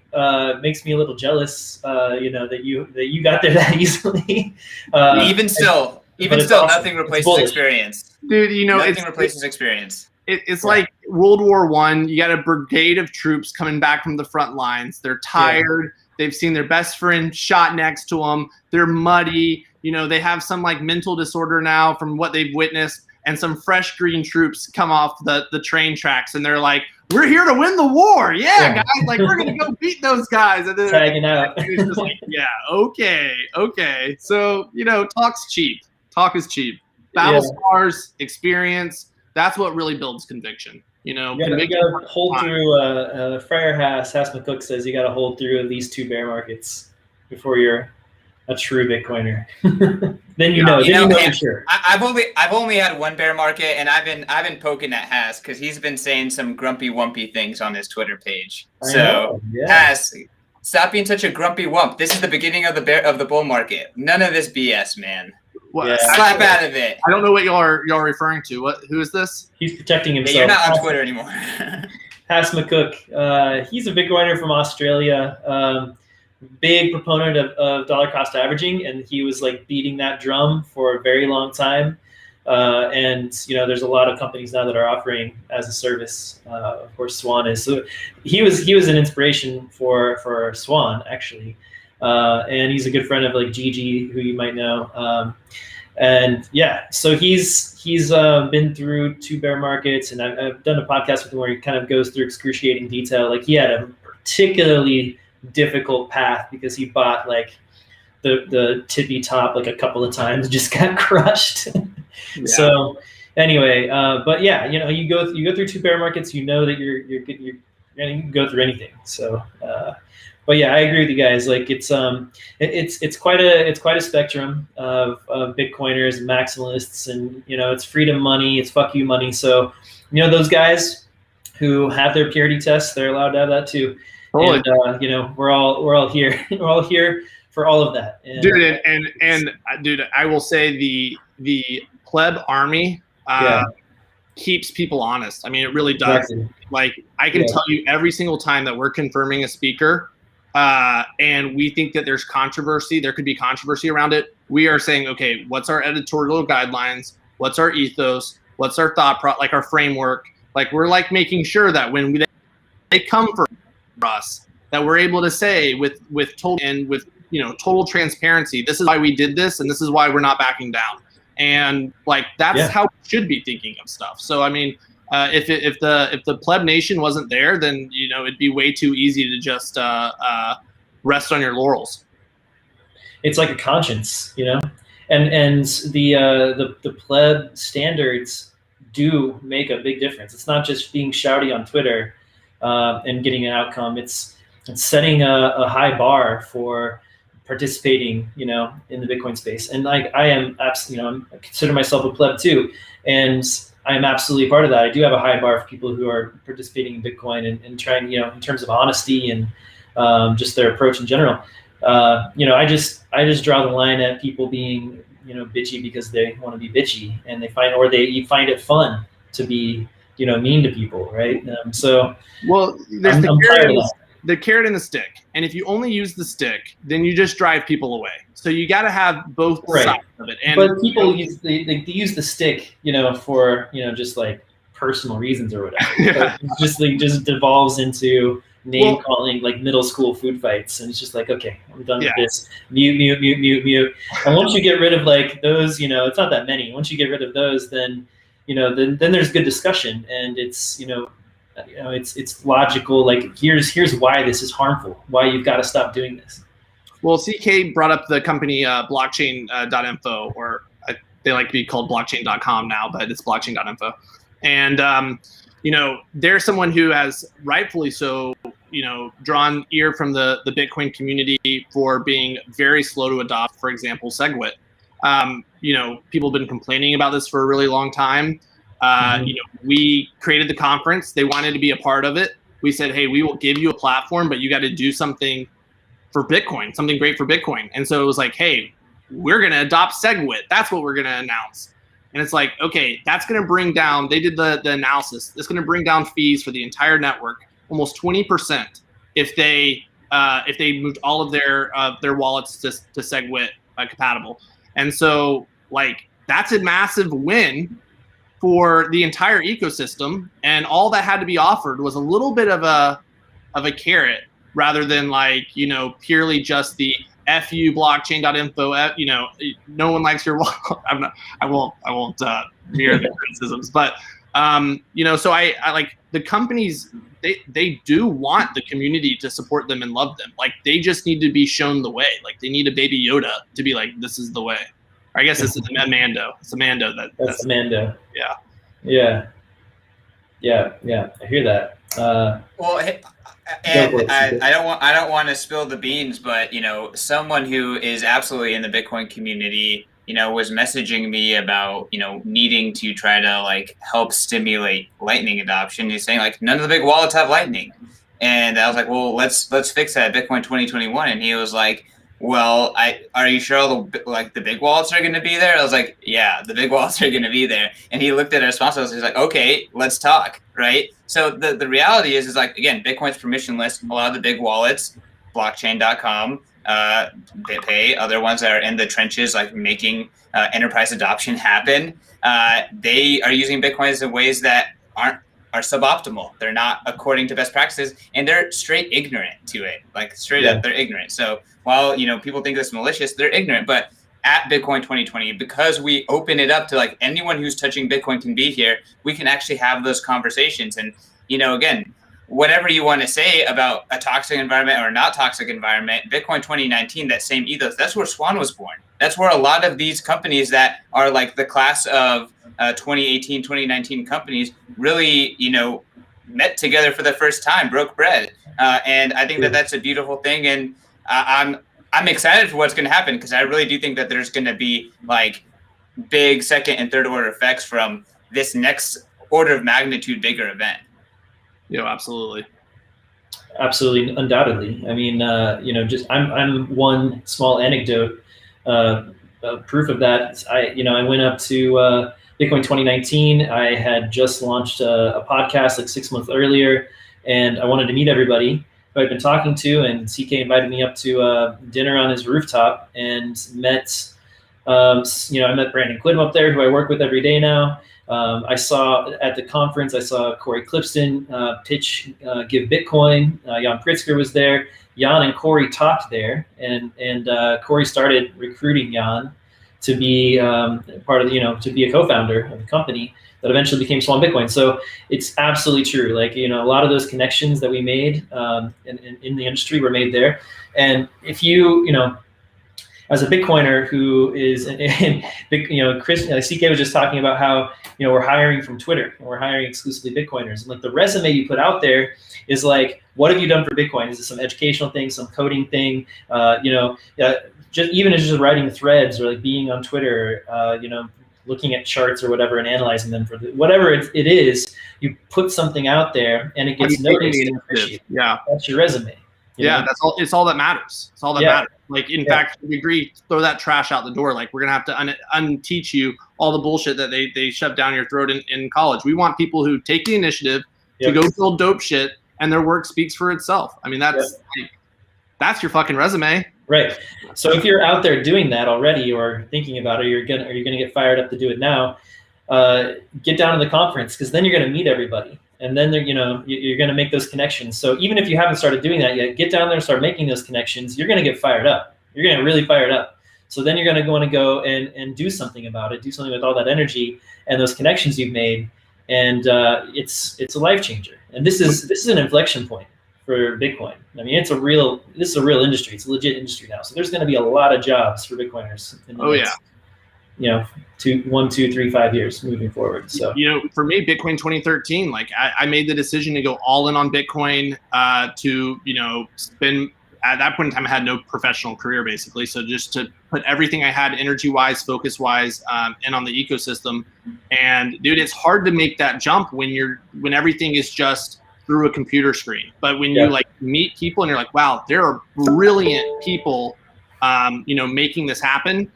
Makes me a little jealous, that you got there that easily. Even still, awesome. Nothing replaces experience. Dude, nothing replaces experience. It's like World War I. You got a brigade of troops coming back from the front lines. They're tired. Yeah. They've seen their best friend shot next to them. They're muddy. They have some like mental disorder now from what they've witnessed. and some fresh green troops come off the train tracks, and they're like, "We're here to win the war, yeah. Guys! Like we're gonna go beat those guys." And then tagging out. it's just like, yeah, okay. So talk's cheap. Talk is cheap. Battle scars, experience. That's what really builds conviction. You gotta hold through. Friar Haas McCook says you gotta hold through at least 2 bear markets before you're a true Bitcoiner. Then you know for sure. I've only had 1 bear market, and I've been poking at Haas because he's been saying some grumpy wumpy things on his Twitter page. Haas, stop being such a grumpy wump. This is the beginning of the bull market. None of this BS, man. Slap out of it. I don't know what y'all are referring to. Who is this? He's protecting himself. You're not on Twitter anymore. Haas McCook. He's a Bitcoiner from Australia. Big proponent of dollar cost averaging, and he was like beating that drum for a very long time. And there's a lot of companies now that are offering as a service. Of course, Swan is. So he was an inspiration for Swan actually. And he's a good friend of like Gigi, who you might know. And yeah, so he's been through 2 bear markets, and I've done a podcast with him where he kind of goes through excruciating detail. Like he had a particularly difficult path because he bought like the tippy top like a couple of times, just got crushed. Yeah. So anyway, but yeah, you go through 2 bear markets, that you're gonna go through anything. So but yeah, I agree with you guys. Like it's quite a spectrum of Bitcoiners and maximalists, and it's freedom money, it's fuck you money. So those guys who have their purity tests, they're allowed to have that too. Totally. And we're all here. We're all here for all of that. And, dude, I will say the pleb army keeps people honest. I mean, it really does. Exactly. Like I can tell you every single time that we're confirming a speaker, and we think that there's controversy, there could be controversy around it. We are saying, okay, what's our editorial guidelines? What's our ethos? What's our like our framework? Like we're like making sure that when they come for us, that we're able to say with total transparency, this is why we did this, and this is why we're not backing down. And like that's how we should be thinking of stuff. So I mean, if the pleb nation wasn't there, then it'd be way too easy to just rest on your laurels. It's like a conscience, and the pleb standards do make a big difference. It's not just being shouty on Twitter and getting an outcome. It's setting a high bar for participating, in the Bitcoin space. And like I am absolutely, I consider myself a pleb too, and I am absolutely part of that. I do have a high bar for people who are participating in Bitcoin and trying, in terms of honesty and just their approach in general. I just draw the line at people being, bitchy because they want to be bitchy, and you find it fun to be, mean to people, right? Well, there's the carrot and the stick. And if you only use the stick, then you just drive people away. So you got to have both sides of it. And but people use they use the stick, for just like personal reasons or whatever. Yeah. It just devolves into name calling, like middle school food fights, and it's just like, okay, I'm done with this. Mute. And once you get rid of like those, it's not that many. Once you get rid of those, then then there's good discussion, and it's it's logical. Like here's why this is harmful. Why you've got to stop doing this. Well, CK brought up the company blockchain.info, or they like to be called blockchain.com now, but it's blockchain.info. And they're someone who has rightfully so, drawn ear from the Bitcoin community for being very slow to adopt, for example, SegWit. People have been complaining about this for a really long time. We created the conference. They wanted to be a part of it. We said, hey, we will give you a platform, but you got to do something for Bitcoin, something great for Bitcoin. And so it was like, hey, we're going to adopt SegWit. That's what we're going to announce. And it's like, okay, that's going to bring down, they did the analysis. It's going to bring down fees for the entire network, almost 20% if they moved all of their wallets to SegWit compatible. And so like, that's a massive win for the entire ecosystem. And all that had to be offered was a little bit of a carrot rather than like, purely just the fu blockchain.info. You know, no one likes your wallet. I won't mirror the criticisms, but you know, so I like the companies. They do want the community to support them and love them. Like they just need to be shown the way. Like they need a baby Yoda to be like, this is the way. Or I guess this is Amando. It's Amando that's Amando. Yeah. Yeah. I hear that. Well, and I don't want to spill the beans, but you know, someone who is absolutely in the Bitcoin community, you know, was messaging me about, you know, needing to try to like help stimulate Lightning adoption. He's saying like none of the big wallets have Lightning, and I was like, well, let's fix that at Bitcoin 2021. And he was like, well, are you sure all the big wallets are going to be there? I was like, yeah, the big wallets are going to be there. And he looked at our sponsors. He's like, okay, let's talk, right? So the reality is like, again, Bitcoin's permissionless. A lot of the big wallets, blockchain.com, BitPay, other ones that are in the trenches, like making enterprise adoption happen. They are using Bitcoins in ways that are suboptimal. They're not according to best practices, and they're straight ignorant to it. Like straight up, they're ignorant. So while, you know, people think it's malicious, they're ignorant. But at Bitcoin 2020, because we open it up to like anyone who's touching Bitcoin can be here, we can actually have those conversations. And, you know, again, whatever you want to say about a toxic environment or not toxic environment, Bitcoin 2019, that same ethos, that's where Swan was born. That's where a lot of these companies that are like the class of 2018, 2019 companies really, you know, met together for the first time, broke bread. And I think that that's a beautiful thing. And I'm excited for what's going to happen, because I really do think that there's going to be like big second and third order effects from this next order of magnitude bigger event. Yeah, absolutely. Absolutely, undoubtedly. I mean, you know, just I'm one small anecdote, proof of that. I went up to Bitcoin 2019. I had just launched a podcast like 6 months earlier, and I wanted to meet everybody who I'd been talking to, and CK invited me up to dinner on his rooftop and met, I met Brandon Glidden up there, who I work with every day now. I saw at the conference, I saw Corey Clipston pitch Give Bitcoin. Jan Pritzker was there. Jan and Corey talked there, and Corey started recruiting Jan to be part of, to be a co-founder of the company that eventually became Swan Bitcoin. So it's absolutely true. Like, a lot of those connections that we made in the industry were made there. And if as a Bitcoiner who is, Chris, CK was just talking about how, we're hiring from Twitter and we're hiring exclusively Bitcoiners. And like the resume you put out there is like, what have you done for Bitcoin? Is it some educational thing, some coding thing? Just writing threads or like being on Twitter, looking at charts or whatever and analyzing them for whatever it is, you put something out there and it gets noticed. Yeah, that's your resume. That's all. It's all that matters. It's all that matters. Like, in fact, we agree, throw that trash out the door. Like, we're going to have to unteach you all the bullshit that they shove down your throat in college. We want people who take the initiative to go build dope shit, and their work speaks for itself. I mean, that's your fucking resume. Right. So if you're out there doing that already or thinking about it, you're gonna get fired up to do it now. Get down to the conference, because then you're gonna meet everybody, and then you're gonna make those connections. So even if you haven't started doing that yet, get down there and start making those connections. You're gonna get fired up. You're gonna really fired up. So then you're gonna want to go and do something about it. Do something with all that energy and those connections you've made, and it's a life changer. And this is an inflection point for Bitcoin. I mean, this is a real industry. It's a legit industry now. So there's going to be a lot of jobs for Bitcoiners in the next, 1, 2, 3, 5 years moving forward. So, for me, Bitcoin 2013, like I made the decision to go all in on Bitcoin, to, spend, at that point in time, I had no professional career basically. So just to put everything I had energy wise, focus wise, in on the ecosystem. And dude, it's hard to make that jump when everything is just through a computer screen. But when you like meet people and you're like, wow, there are brilliant people, making this happen.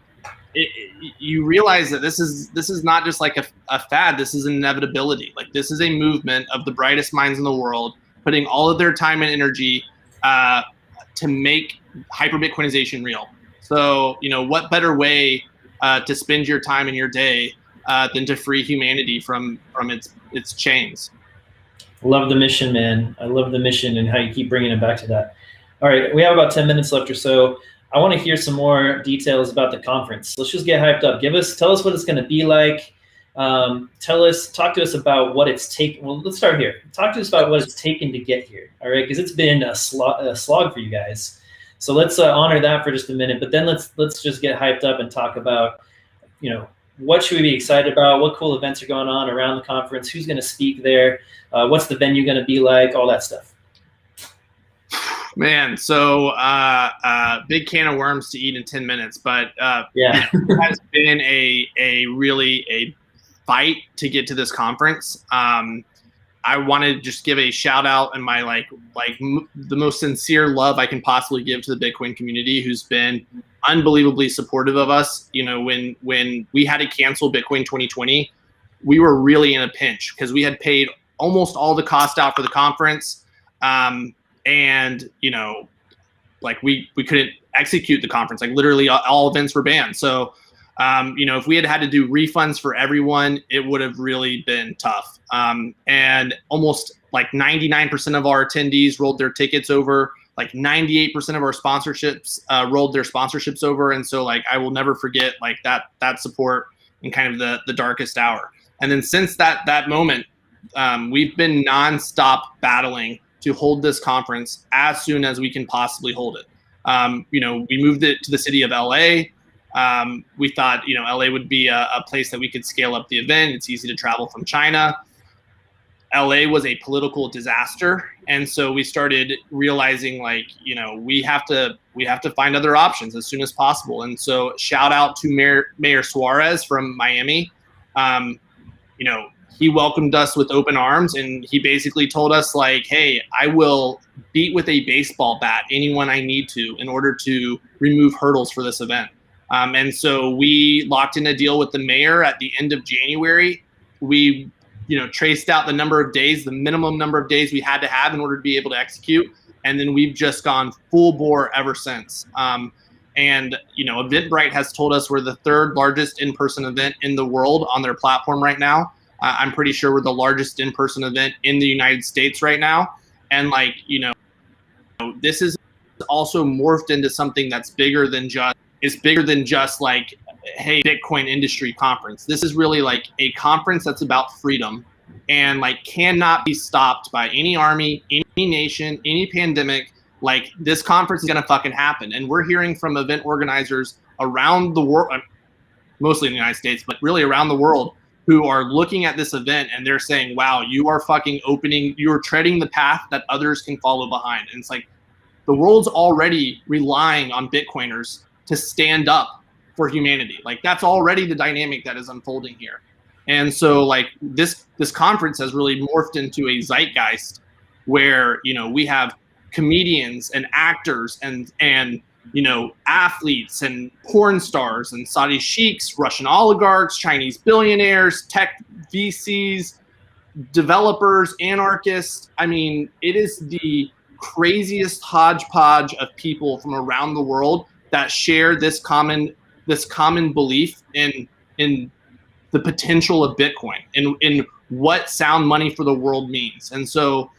You realize that this is not just like a fad. This is an inevitability. Like, this is a movement of the brightest minds in the world, putting all of their time and energy to make hyper Bitcoinization real. So, what better way to spend your time and your day than to free humanity from its chains? Love the mission, man. I love the mission and how you keep bringing it back to that. All right, we have about 10 minutes left or so. I want to hear some more details about the conference. Let's just get hyped up. Tell us what it's going to be like. Talk to us about what it's taken. Well, let's start here. Talk to us about what it's taken to get here. All right, because it's been a slog for you guys. So let's honor that for just a minute. But then let's just get hyped up and talk about, what should we be excited about? What cool events are going on around the conference? Who's going to speak there? What's the venue going to be like? All that stuff. Man, so big can of worms to eat in 10 minutes, but yeah, it has been a fight to get to this conference. I want to just give a shout out and my the most sincere love I can possibly give to the Bitcoin community, who's been unbelievably supportive of us. When we had to cancel Bitcoin 2020, we were really in a pinch because we had paid almost all the cost out for the conference. And we couldn't execute the conference. Like literally all events were banned. So, if we had to do refunds for everyone, it would have really been tough. And almost 99% of our attendees rolled their tickets over. 98% of our sponsorships rolled their sponsorships over. And so I will never forget that support in kind of the darkest hour. And then since that moment, we've been nonstop battling to hold this conference as soon as we can possibly hold it. We moved it to the city of LA. We thought, LA would be a place that we could scale up the event. It's easy to travel from China. LA was a political disaster. And so we started realizing we have to find other options as soon as possible. And so shout out to Mayor Suarez from Miami. He welcomed us with open arms, and he basically told us hey, I will beat with a baseball bat anyone I need to in order to remove hurdles for this event. And so we locked in a deal with the mayor at the end of January. We, traced out the minimum number of days we had to have in order to be able to execute. And then we've just gone full bore ever since. Eventbrite has told us we're the third largest in-person event in the world on their platform right now. I'm pretty sure we're the largest in-person event in the United States right now. And this is also morphed into something that's bigger than just hey, Bitcoin industry conference. This is really a conference that's about freedom and cannot be stopped by any army, any nation, any pandemic. This conference is going to fucking happen. And we're hearing from event organizers around the world, mostly in the United States, but really around the world, who are looking at this event and they're saying, wow, you are you're treading the path that others can follow behind. And it's the world's already relying on Bitcoiners to stand up for humanity. That's already the dynamic that is unfolding here. And so this conference has really morphed into a zeitgeist where, we have comedians and actors and athletes and porn stars and Saudi sheiks, Russian oligarchs, Chinese billionaires, tech VCs, developers, anarchists. I mean, it is the craziest hodgepodge of people from around the world that share this common belief in the potential of Bitcoin and in what sound money for the world means. And so,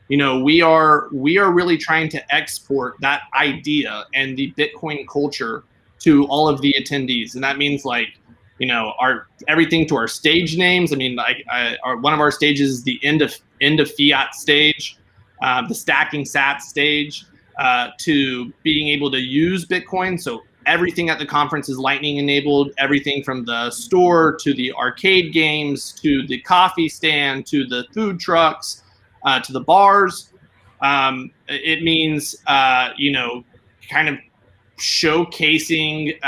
we are really trying to export that idea and the Bitcoin culture to all of the attendees. And that means our everything to our stage names. I mean, one of our stages is the end of fiat stage, the stacking sat stage, to being able to use Bitcoin. So everything at the conference is Lightning enabled, everything from the store to the arcade games, to the coffee stand, to the food trucks, to the bars. It means, kind of showcasing,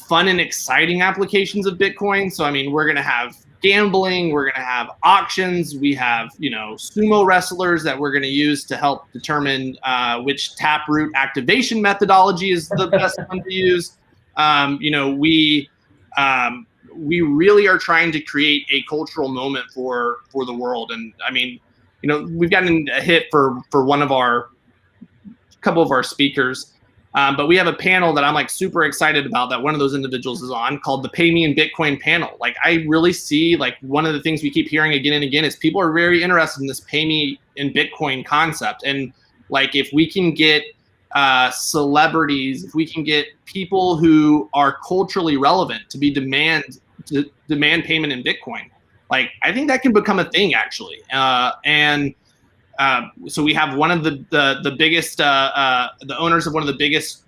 fun and exciting applications of Bitcoin. So, I mean, we're going to have gambling, we're going to have auctions, we have, sumo wrestlers that we're going to use to help determine which taproot activation methodology is the best one to use. We really are trying to create a cultural moment for the world. And I mean, we've gotten a hit for couple of our speakers. But we have a panel that I'm super excited about that one of those individuals is on, called the Pay Me in Bitcoin panel. I really see one of the things we keep hearing again and again is people are very interested in this Pay Me in Bitcoin concept. And if we can get celebrities, if we can get people who are culturally relevant to demand payment in Bitcoin, like I think that can become a thing actually. So we have one of the biggest, the owners of one of the biggest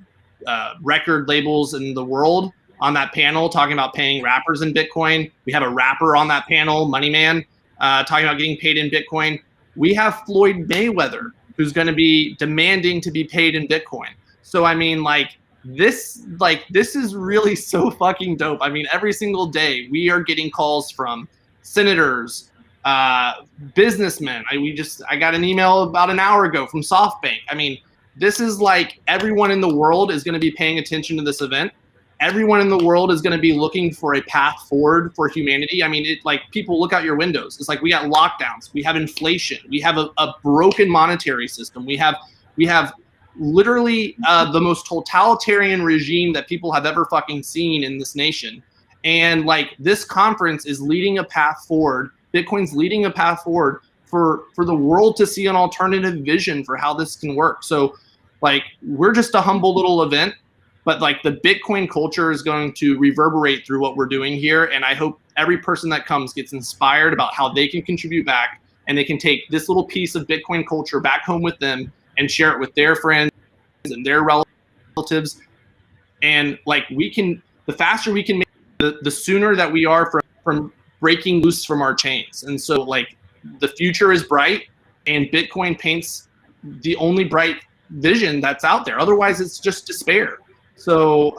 record labels in the world on that panel talking about paying rappers in Bitcoin. We have a rapper on that panel, Money Man, talking about getting paid in Bitcoin. We have Floyd Mayweather, who's going to be demanding to be paid in Bitcoin. So I mean, this is really so fucking dope. I mean, every single day we are getting calls from senators, businessmen. I got an email about an hour ago from SoftBank. I mean, this is like everyone in the world is going to be paying attention to this event. Everyone in the world is going to be looking for a path forward for humanity. I mean, people look out your windows. It's like we got lockdowns, we have inflation, we have a broken monetary system, we have literally the most totalitarian regime that people have ever fucking seen in this nation. And like this conference is leading a path forward. Bitcoin's leading a path forward for the world to see an alternative vision for how this can work. So like we're just a humble little event, but like the Bitcoin culture is going to reverberate through what we're doing here. And I hope every person that comes gets inspired about how they can contribute back, and they can take this little piece of Bitcoin culture back home with them and share it with their friends and their relatives. And like the faster we can make the sooner that we are from breaking loose from our chains. And so like the future is bright, and Bitcoin paints the only bright vision that's out there. Otherwise it's just despair. So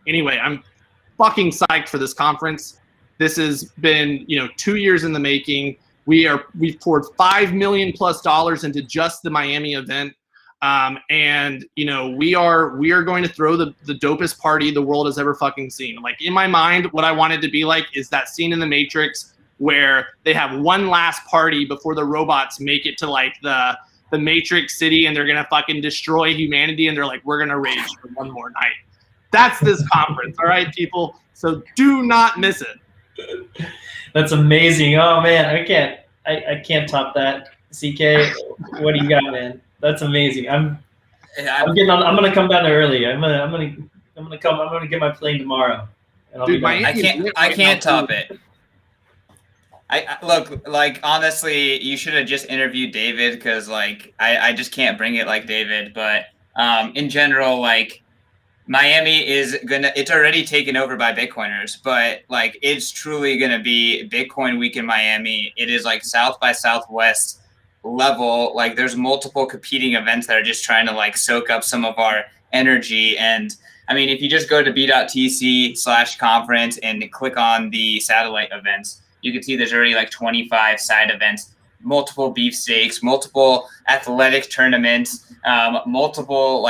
anyway, I'm fucking psyched for this conference. This has been, 2 years in the making. We've poured $5 million+ into just the Miami event. And we are going to throw the dopest party the world has ever fucking seen. Like in my mind, what I wanted to be like is that scene in the Matrix where they have one last party before the robots make it to like the Matrix city, and they're gonna fucking destroy humanity, and they're like, we're gonna rage for one more night. That's this conference, all right, people. So do not miss it. That's amazing. Oh man, I can't top that. CK, what do you got, man? That's amazing. I'm gonna come down there early. I'm gonna get my plane tomorrow. And I'll Dude, I can't top it. I look, like, honestly, you should have just interviewed David, because like I just can't bring it like David. But in general, like Miami it's already taken over by Bitcoiners, but like it's truly gonna be Bitcoin week in Miami. It is like South by Southwest level. Like there's multiple competing events that are just trying to like soak up some of our energy. And I mean, if you just go to b.tc/conference and click on the satellite events, you can see there's already like 25 side events, multiple beefsteaks, multiple athletic tournaments, multiple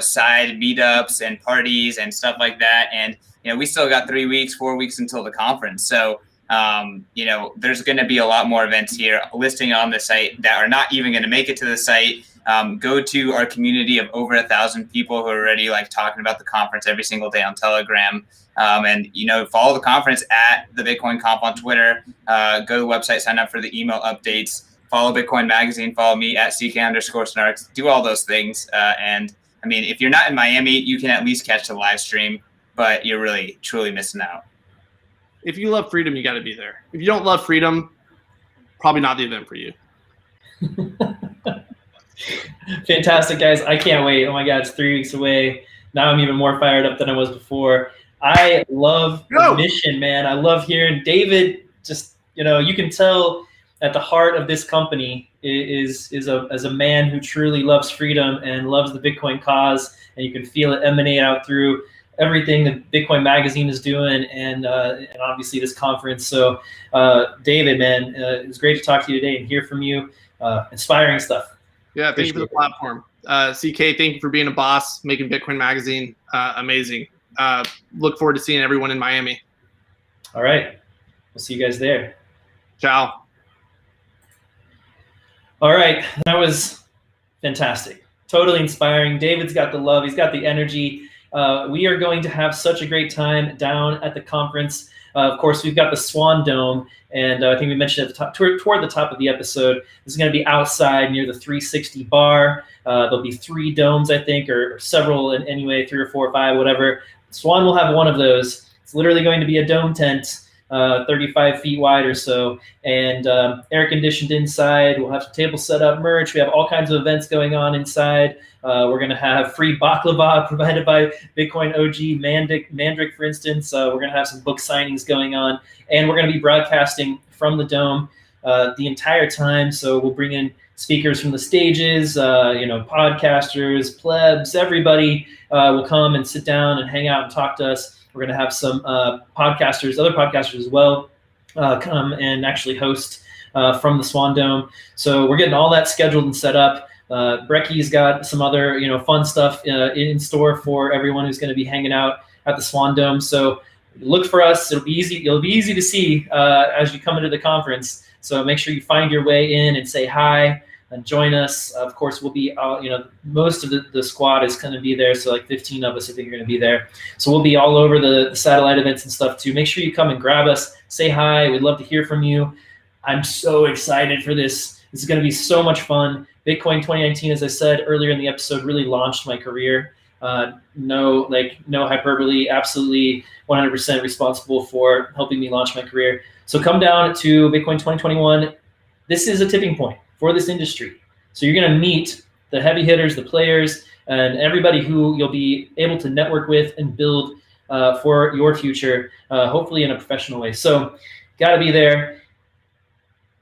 side meetups and parties and stuff like that. And we still got 4 weeks until the conference. So there's going to be a lot more events here listing on the site that are not even going to make it to the site. Go to our community of over 1,000 people who are already like talking about the conference every single day on Telegram. And follow the conference at the Bitcoin Conf on Twitter. Go to the website, sign up for the email updates. Follow Bitcoin Magazine. Follow me at CK_Snarks. Do all those things. And I mean, if you're not in Miami, you can at least catch the live stream, but you're really truly missing out. If you love freedom, you got to be there. If you don't love freedom, probably not the event for you. Fantastic, guys. I can't wait. Oh my God, it's 3 weeks away. Now I'm even more fired up than I was before. I love the mission, man. I love hearing David. Just, you can tell at the heart of this company is a man who truly loves freedom and loves the Bitcoin cause, and you can feel it emanate out through everything that Bitcoin Magazine is doing, and obviously this conference. So, David, man, it was great to talk to you today and hear from you. Inspiring stuff. Yeah, thank you for the platform. CK, thank you for being a boss, making Bitcoin Magazine amazing. Look forward to seeing everyone in Miami. All right. We'll see you guys there. Ciao. All right. That was fantastic. Totally inspiring. David's got the love. He's got the energy. we are going to have such a great time down at the conference. Of course, we've got the Swan Dome, and I think we mentioned at the top, toward the top of the episode, this is going to be outside near the 360 bar. There'll be 3 domes, I think, or several anyway, 3 or 4 or 5, whatever. Swan will have one of those. It's literally going to be a dome tent, 35 feet wide or so, and air conditioned inside. We'll have some tables set up, merch. We have all kinds of events going on inside. We're going to have free baklava provided by Bitcoin OG Mandrick, for instance. We're going to have some book signings going on, and we're going to be broadcasting from the dome the entire time. So we'll bring in speakers from the stages, podcasters, plebs, everybody will come and sit down and hang out and talk to us. We're going to have some other podcasters as well, come and actually host from the Swan Dome. So we're getting all that scheduled and set up. Brecky's got some other, fun stuff in store for everyone who's going to be hanging out at the Swan Dome. So look for us. It'll be easy to see as you come into the conference. So make sure you find your way in and say hi and join us. Of course, we'll be, most of the squad is going to be there. So like 15 of us, I think, are going to be there. So we'll be all over the satellite events and stuff too. Make sure you come and grab us, say hi. We'd love to hear from you. I'm so excited for this. This is going to be so much fun. Bitcoin 2019, as I said earlier in the episode, really launched my career. No hyperbole, absolutely 100% responsible for helping me launch my career. So come down to Bitcoin 2021. This is a tipping point for this industry. So you're going to meet the heavy hitters, the players, and everybody who you'll be able to network with and build for your future, hopefully in a professional way. So got to be there.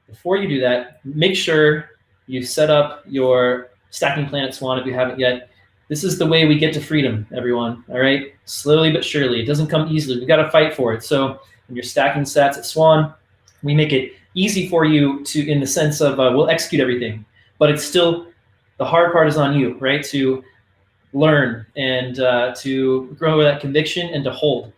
Before you do that, make sure you set up your stacking plan at Swan if you haven't yet. This is the way we get to freedom, everyone, all right? Slowly but surely. It doesn't come easily. We've got to fight for it. So when you're stacking sats at Swan, we make it easy for you to, in the sense of we'll execute everything, but it's still, the hard part is on you, right? To learn and to grow that conviction and to hold.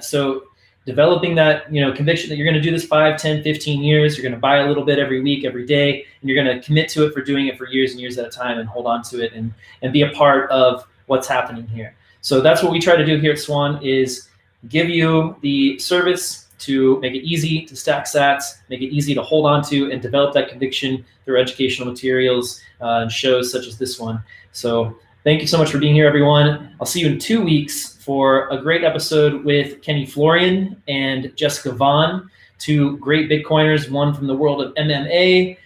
So developing that conviction that you're going to do this 5, 10, 15 years, you're going to buy a little bit every week, every day, and you're going to commit to it for doing it for years and years at a time and hold on to it and be a part of what's happening here. So that's what we try to do here at Swan, is give you the service to make it easy to stack sats, make it easy to hold on to, and develop that conviction through educational materials and shows such as this one. So thank you so much for being here, everyone. I'll see you in 2 weeks for a great episode with Kenny Florian and Jessica Vaughn, 2 great Bitcoiners, one from the world of MMA.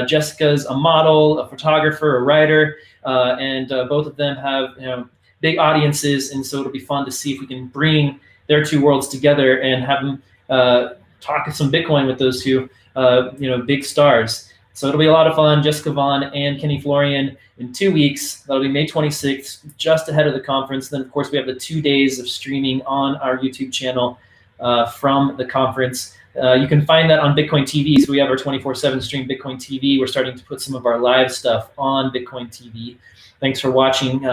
Jessica's a model, a photographer, a writer, and both of them have big audiences, and so it'll be fun to see if we can bring their 2 worlds together and have them talk some Bitcoin with those 2 big stars. So it'll be a lot of fun. Jessica Vaughn and Kenny Florian in 2 weeks. That'll be May 26th, just ahead of the conference. Then, of course, we have the 2 days of streaming on our YouTube channel from the conference. You can find that on Bitcoin TV. So we have our 24/7 stream Bitcoin TV. We're starting to put some of our live stuff on Bitcoin TV. Thanks for watching,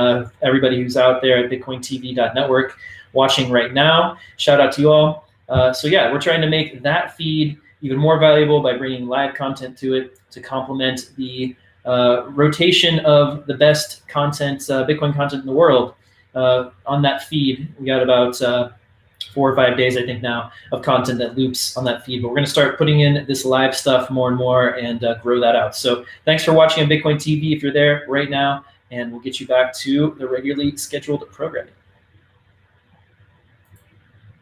everybody who's out there at bitcointv.network watching right now. Shout out to you all. So yeah, we're trying to make that feed even more valuable by bringing live content to it to complement the rotation of the best content, Bitcoin content in the world on that feed. We got about 4 or 5 days, I think now, of content that loops on that feed. But we're going to start putting in this live stuff more and more and grow that out. So thanks for watching on Bitcoin TV if you're there right now, and we'll get you back to the regularly scheduled programming.